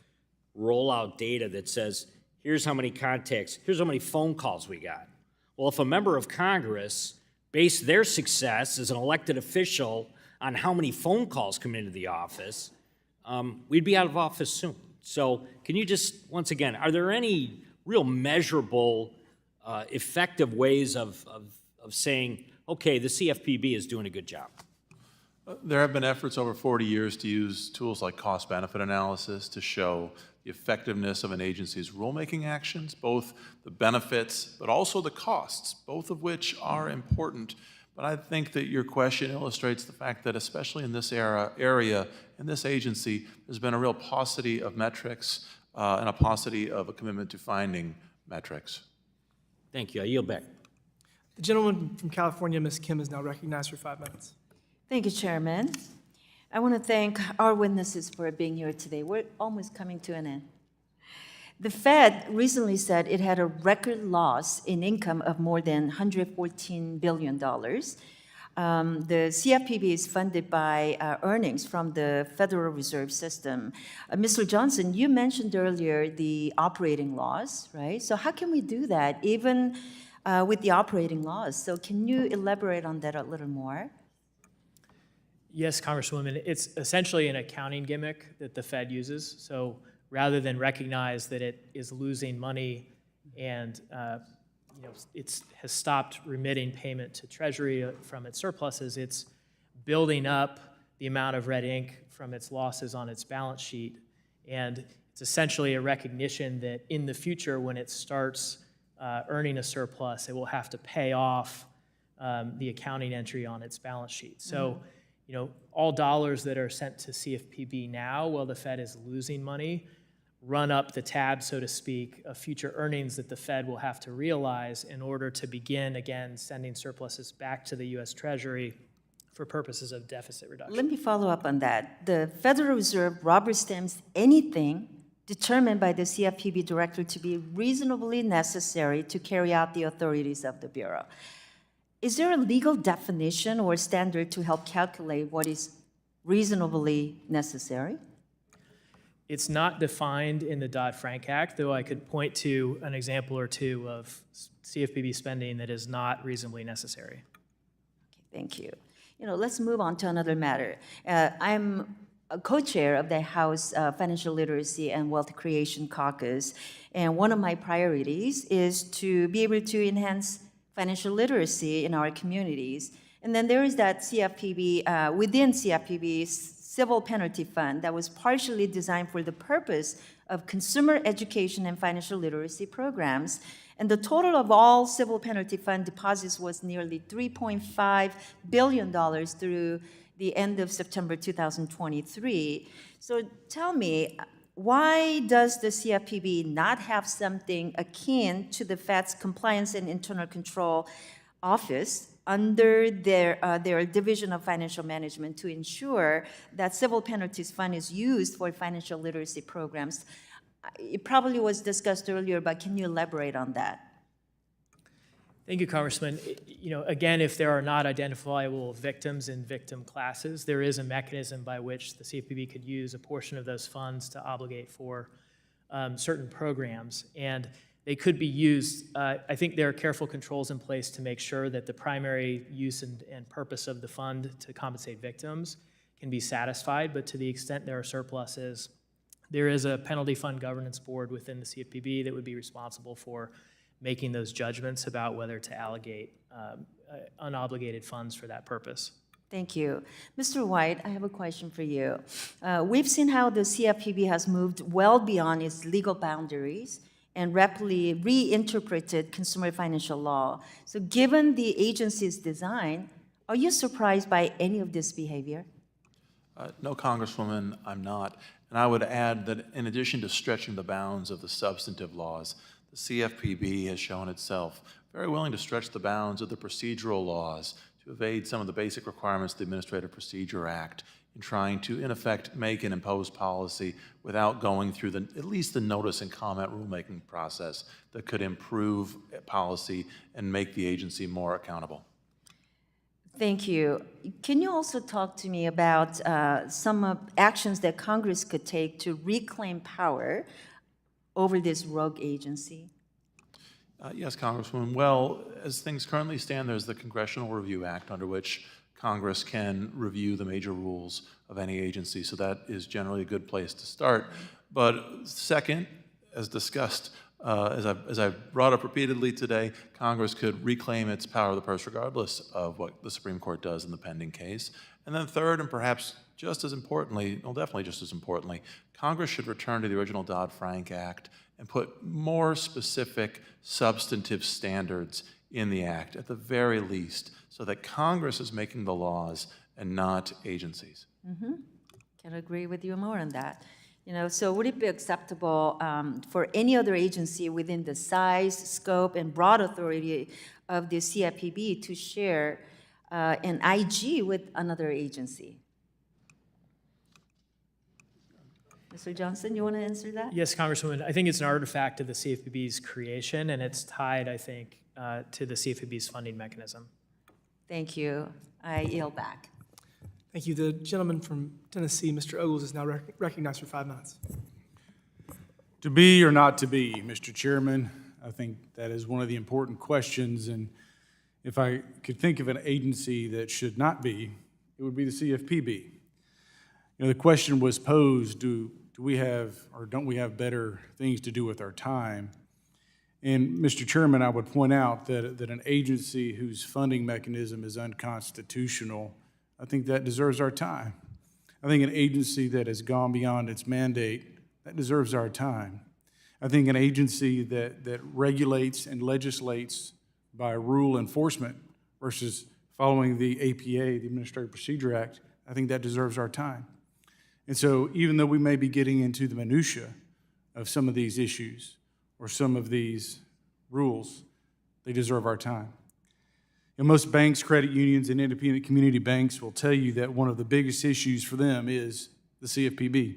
S15: roll out data that says, here's how many contacts, here's how many phone calls we got. Well, if a member of Congress based their success as an elected official on how many phone calls come into the office, we'd be out of office soon. So can you just, once again, are there any real measurable, effective ways of saying, okay, the CFPB is doing a good job?
S5: There have been efforts over 40 years to use tools like cost-benefit analysis to show the effectiveness of an agency's rulemaking actions, both the benefits but also the costs, both of which are important. But I think that your question illustrates the fact that especially in this area, in this agency, there's been a real paucity of metrics and a paucity of a commitment to finding metrics.
S15: Thank you. I yield back.
S12: The gentleman from California, Ms. Kim, is now recognized for 5 minutes.
S16: Thank you, Chairman. I want to thank our witnesses for being here today. We're almost coming to an end. The Fed recently said it had a record loss in income of more than $114 billion. The CFPB is funded by earnings from the Federal Reserve System. Mr. Johnson, you mentioned earlier the operating loss, right? So how can we do that even with the operating loss? So can you elaborate on that a little more?
S4: Yes, Congresswoman, it's essentially an accounting gimmick that the Fed uses. So rather than recognize that it is losing money and it has stopped remitting payment to Treasury from its surpluses, it's building up the amount of red ink from its losses on its balance sheet. And it's essentially a recognition that in the future, when it starts earning a surplus, it will have to pay off the accounting entry on its balance sheet. So, all dollars that are sent to CFPB now, while the Fed is losing money, run up the tab, so to speak, of future earnings that the Fed will have to realize in order to begin, again, sending surpluses back to the U.S. Treasury for purposes of deficit reduction.
S16: Let me follow up on that. The Federal Reserve rubber stamps anything determined by the CFPB director to be reasonably necessary to carry out the authorities of the Bureau. Is there a legal definition or standard to help calculate what is reasonably necessary?
S4: It's not defined in the Dodd-Frank Act, though I could point to an example or two of CFPB spending that is not reasonably necessary.
S16: Okay, thank you. Let's move on to another matter. I'm a co-chair of the House Financial Literacy and Wealth Creation Caucus, and one of my priorities is to be able to enhance financial literacy in our communities. And then there is that CFPB, within CFPB's Civil Penalty Fund that was partially designed for the purpose of consumer education and financial literacy programs. And the total of all Civil Penalty Fund deposits was nearly $3.5 billion through the end of September 2023. So tell me, why does the CFPB not have something akin to the Fed's Compliance and Internal Control Office under their Division of Financial Management to ensure that Civil Penalties Fund is used for financial literacy programs? It probably was discussed earlier, but can you elaborate on that?
S4: Thank you, Congressman. Again, if there are not identifiable victims in victim classes, there is a mechanism by which the CFPB could use a portion of those funds to obligate for certain programs. And they could be used. I think there are careful controls in place to make sure that the primary use and purpose of the fund to compensate victims can be satisfied, but to the extent there are surpluses, there is a penalty fund governance board within the CFPB that would be responsible for making those judgments about whether to allocate unobligated funds for that purpose.
S16: Thank you. Mr. White, I have a question for you. We've seen how the CFPB has moved well beyond its legal boundaries and rapidly reinterpreted consumer financial law. So given the agency's design, are you surprised by any of this behavior?
S5: No, Congresswoman, I'm not. And I would add that in addition to stretching the bounds of the substantive laws, the CFPB has shown itself very willing to stretch the bounds of the procedural laws to evade some of the basic requirements of the Administrative Procedure Act in trying to, in effect, make and impose policy without going through at least the notice and comment rulemaking process that could improve policy and make the agency more accountable.
S16: Thank you. Can you also talk to me about some actions that Congress could take to reclaim power over this rogue agency?
S5: Yes, Congresswoman. Well, as things currently stand, there's the Congressional Review Act under which Congress can review the major rules of any agency, so that is generally a good place to start. But second, as discussed, as I've brought up repeatedly today, Congress could reclaim its power of the purse regardless of what the Supreme Court does in the pending case. And then third, and perhaps just as importantly, well, definitely just as importantly, Congress should return to the original Dodd-Frank Act and put more specific substantive standards in the act, at the very least, so that Congress is making the laws and not agencies.
S16: Can agree with you more on that. So would it be acceptable for any other agency within the size, scope, and broad authority of the CFPB to share an IG with another agency? Mr. Johnson, you want to answer that?
S4: Yes, Congresswoman. I think it's an artifact of the CFPB's creation, and it's tied, I think, to the CFPB's funding mechanism.
S16: Thank you. I yield back.
S12: Thank you. The gentleman from Tennessee, Mr. Ogles, is now recognized for 5 minutes.
S17: To be or not to be, Mr. Chairman, I think that is one of the important questions. And if I could think of an agency that should not be, it would be the CFPB. The question was posed, do we have or don't we have better things to do with our time? And Mr. Chairman, I would point out that an agency whose funding mechanism is unconstitutional, I think that deserves our time. I think an agency that has gone beyond its mandate, that deserves our time. I think an agency that regulates and legislates by rule enforcement versus following the APA, the Administrative Procedure Act, I think that deserves our time. And so even though we may be getting into the minutia of some of these issues or some of these rules, they deserve our time. Most banks, credit unions, and independent community banks will tell you that one of the biggest issues for them is the CFPB.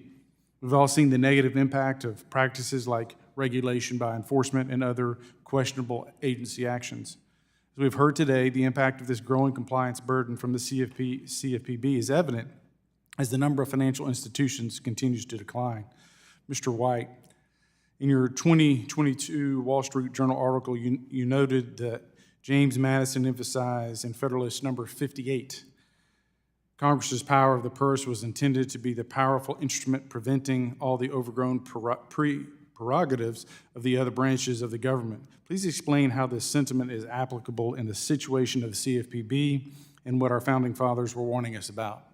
S17: We've all seen the negative impact of practices like regulation by enforcement and other questionable agency actions. As we've heard today, the impact of this growing compliance burden from the CFPB is evident as the number of financial institutions continues to decline. Mr. White, in your 2022 Wall Street Journal article, you noted that James Madison emphasized in Federalist number 58, Congress's power of the purse was intended to be the powerful instrument preventing all the overgrown prerogatives of the other branches of the government. Please explain how this sentiment is applicable in the situation of the CFPB and what our founding fathers were warning us about.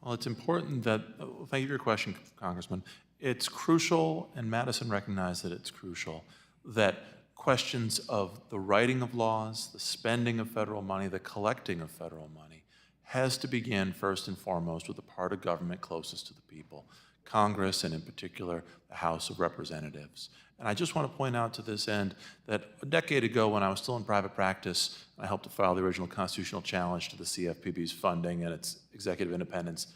S5: Well, it's important that, thank you for your question, Congressman. It's crucial, and Madison recognized that it's crucial, that questions of the writing of laws, the spending of federal money, the collecting of federal money has to begin first and foremost with the part of government closest to the people, Congress, and in particular, the House of Representatives. And I just want to point out to this end that a decade ago, when I was still in private practice, I helped to file the original constitutional challenge to the CFPB's funding and its executive independence.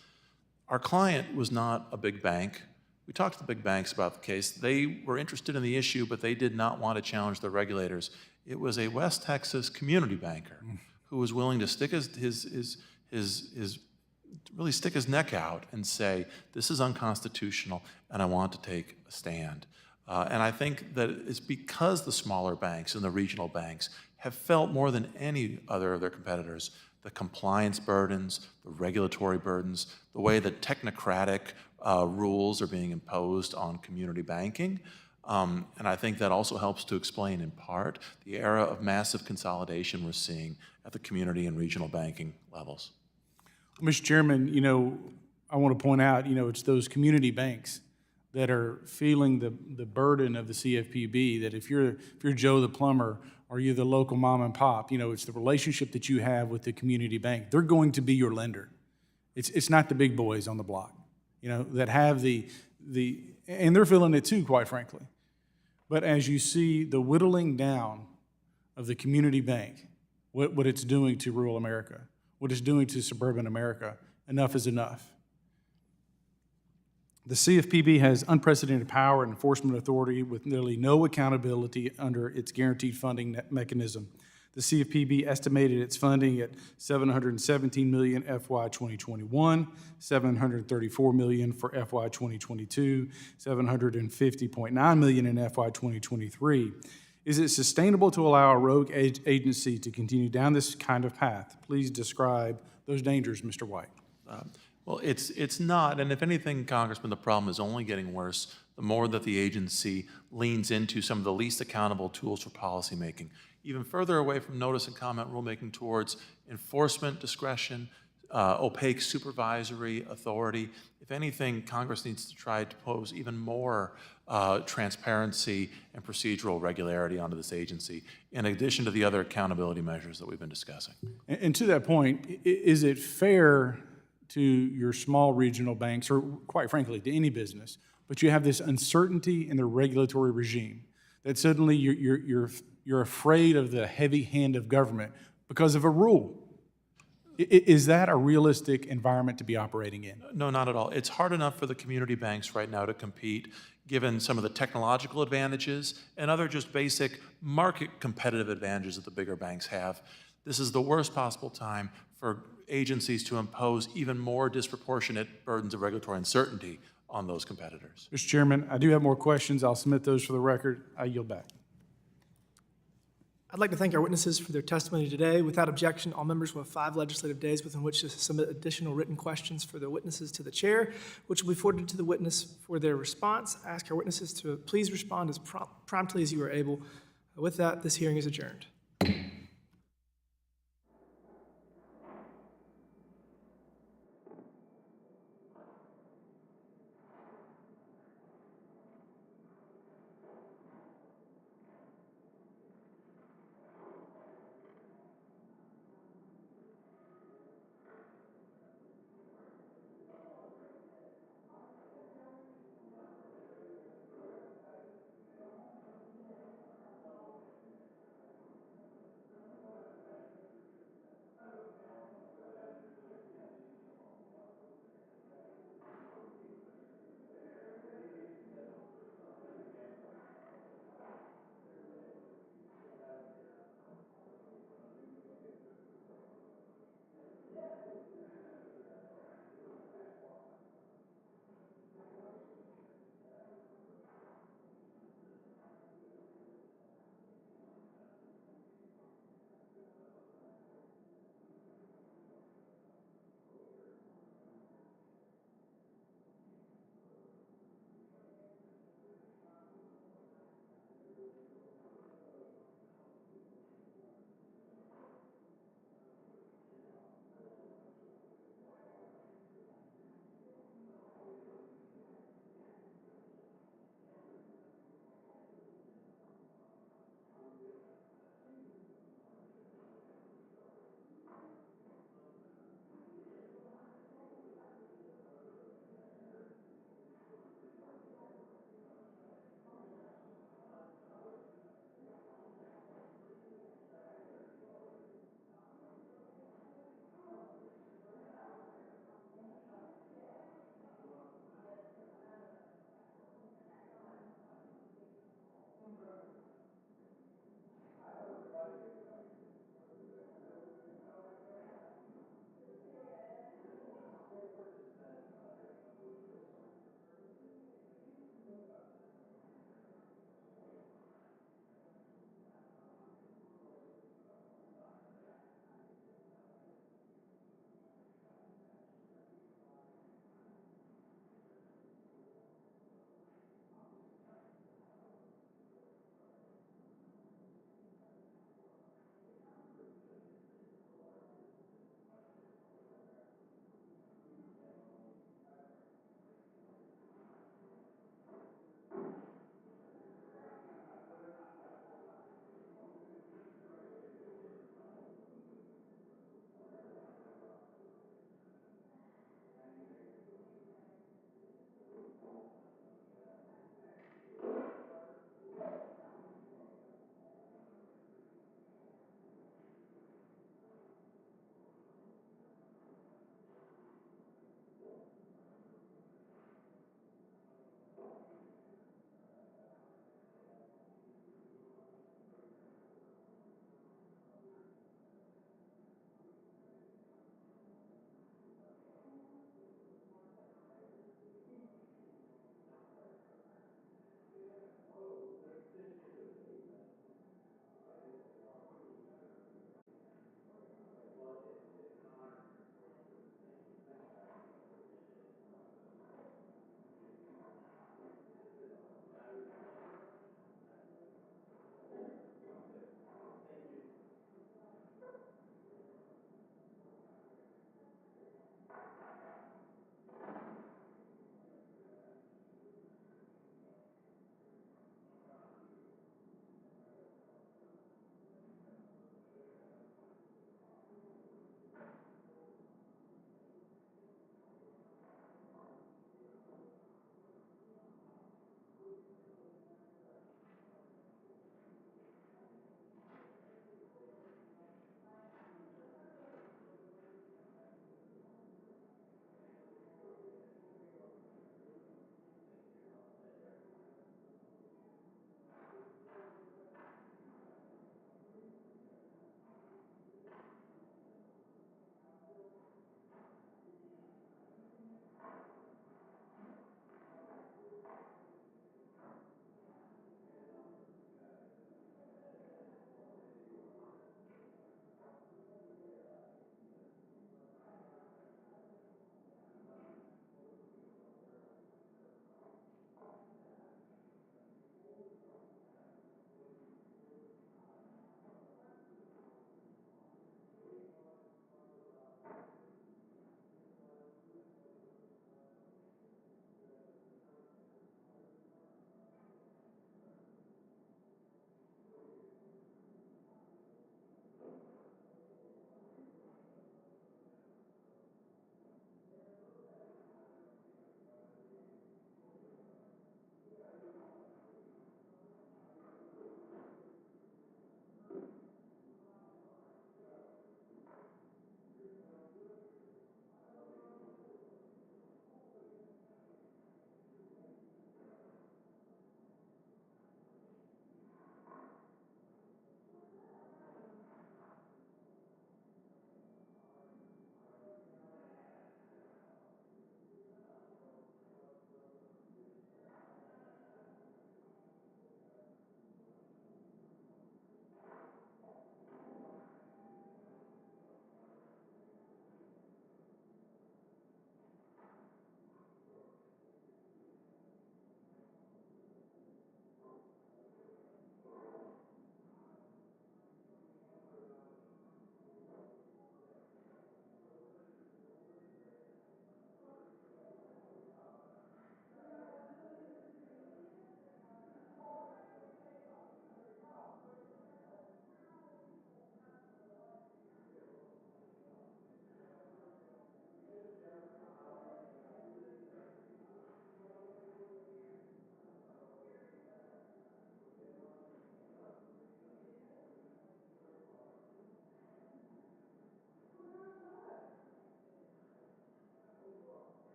S5: Our client was not a big bank. We talked to the big banks about the case. They were interested in the issue, but they did not want to challenge the regulators. It was a West Texas community banker who was willing to stick really stick his neck out and say, this is unconstitutional, and I want to take a stand. And I think that it's because the smaller banks and the regional banks have felt more than any other of their competitors the compliance burdens, the regulatory burdens, the way that technocratic rules are being imposed on community banking. And I think that also helps to explain, in part, the era of massive consolidation we're seeing at the community and regional banking levels.
S17: Mr. Chairman, I want to point out, it's those community banks that are feeling the burden of the CFPB, that if you're Joe the plumber or you're the local mom and pop, it's the relationship that you have with the community bank. They're going to be your lender. It's not the big boys on the block, that have and they're feeling it too, quite frankly. But as you see the whittling down of the community bank, what it's doing to rural America, what it's doing to suburban America, enough is enough. The CFPB has unprecedented power and enforcement authority with nearly no accountability under its guaranteed funding mechanism. The CFPB estimated its funding at $717 million FY 2021, $734 million for FY 2022, $750.9 million in FY 2023. Is it sustainable to allow a rogue agency to continue down this kind of path? Please describe those dangers, Mr. White.
S5: Well, it's not, and if anything, Congressman, the problem is only getting worse the more that the agency leans into some of the least accountable tools for policymaking, even further away from notice and comment rulemaking towards enforcement discretion, opaque supervisory authority. If anything, Congress needs to try to pose even more transparency and procedural regularity onto this agency, in addition to the other accountability measures that we've been discussing.
S17: And to that point, is it fair to your small regional banks, or quite frankly, to any business, but you have this uncertainty in the regulatory regime, that suddenly you're afraid of the heavy hand of government because of a rule? Is that a realistic environment to be operating in?
S5: No, not at all. It's hard enough for the community banks right now to compete, given some of the technological advantages and other just basic market competitive advantages that the bigger banks have. This is the worst possible time for agencies to impose even more disproportionate burdens of regulatory uncertainty on those competitors.
S17: Mr. Chairman, I do have more questions. I'll submit those for the record. I yield back.
S12: I'd like to thank our witnesses for their testimony today. Without objection, all members will have 5 legislative days within which to submit additional written questions for the witnesses to the chair, which will be forwarded to the witness for their response. I ask our witnesses to please respond as promptly as you are able. With that, this hearing is adjourned.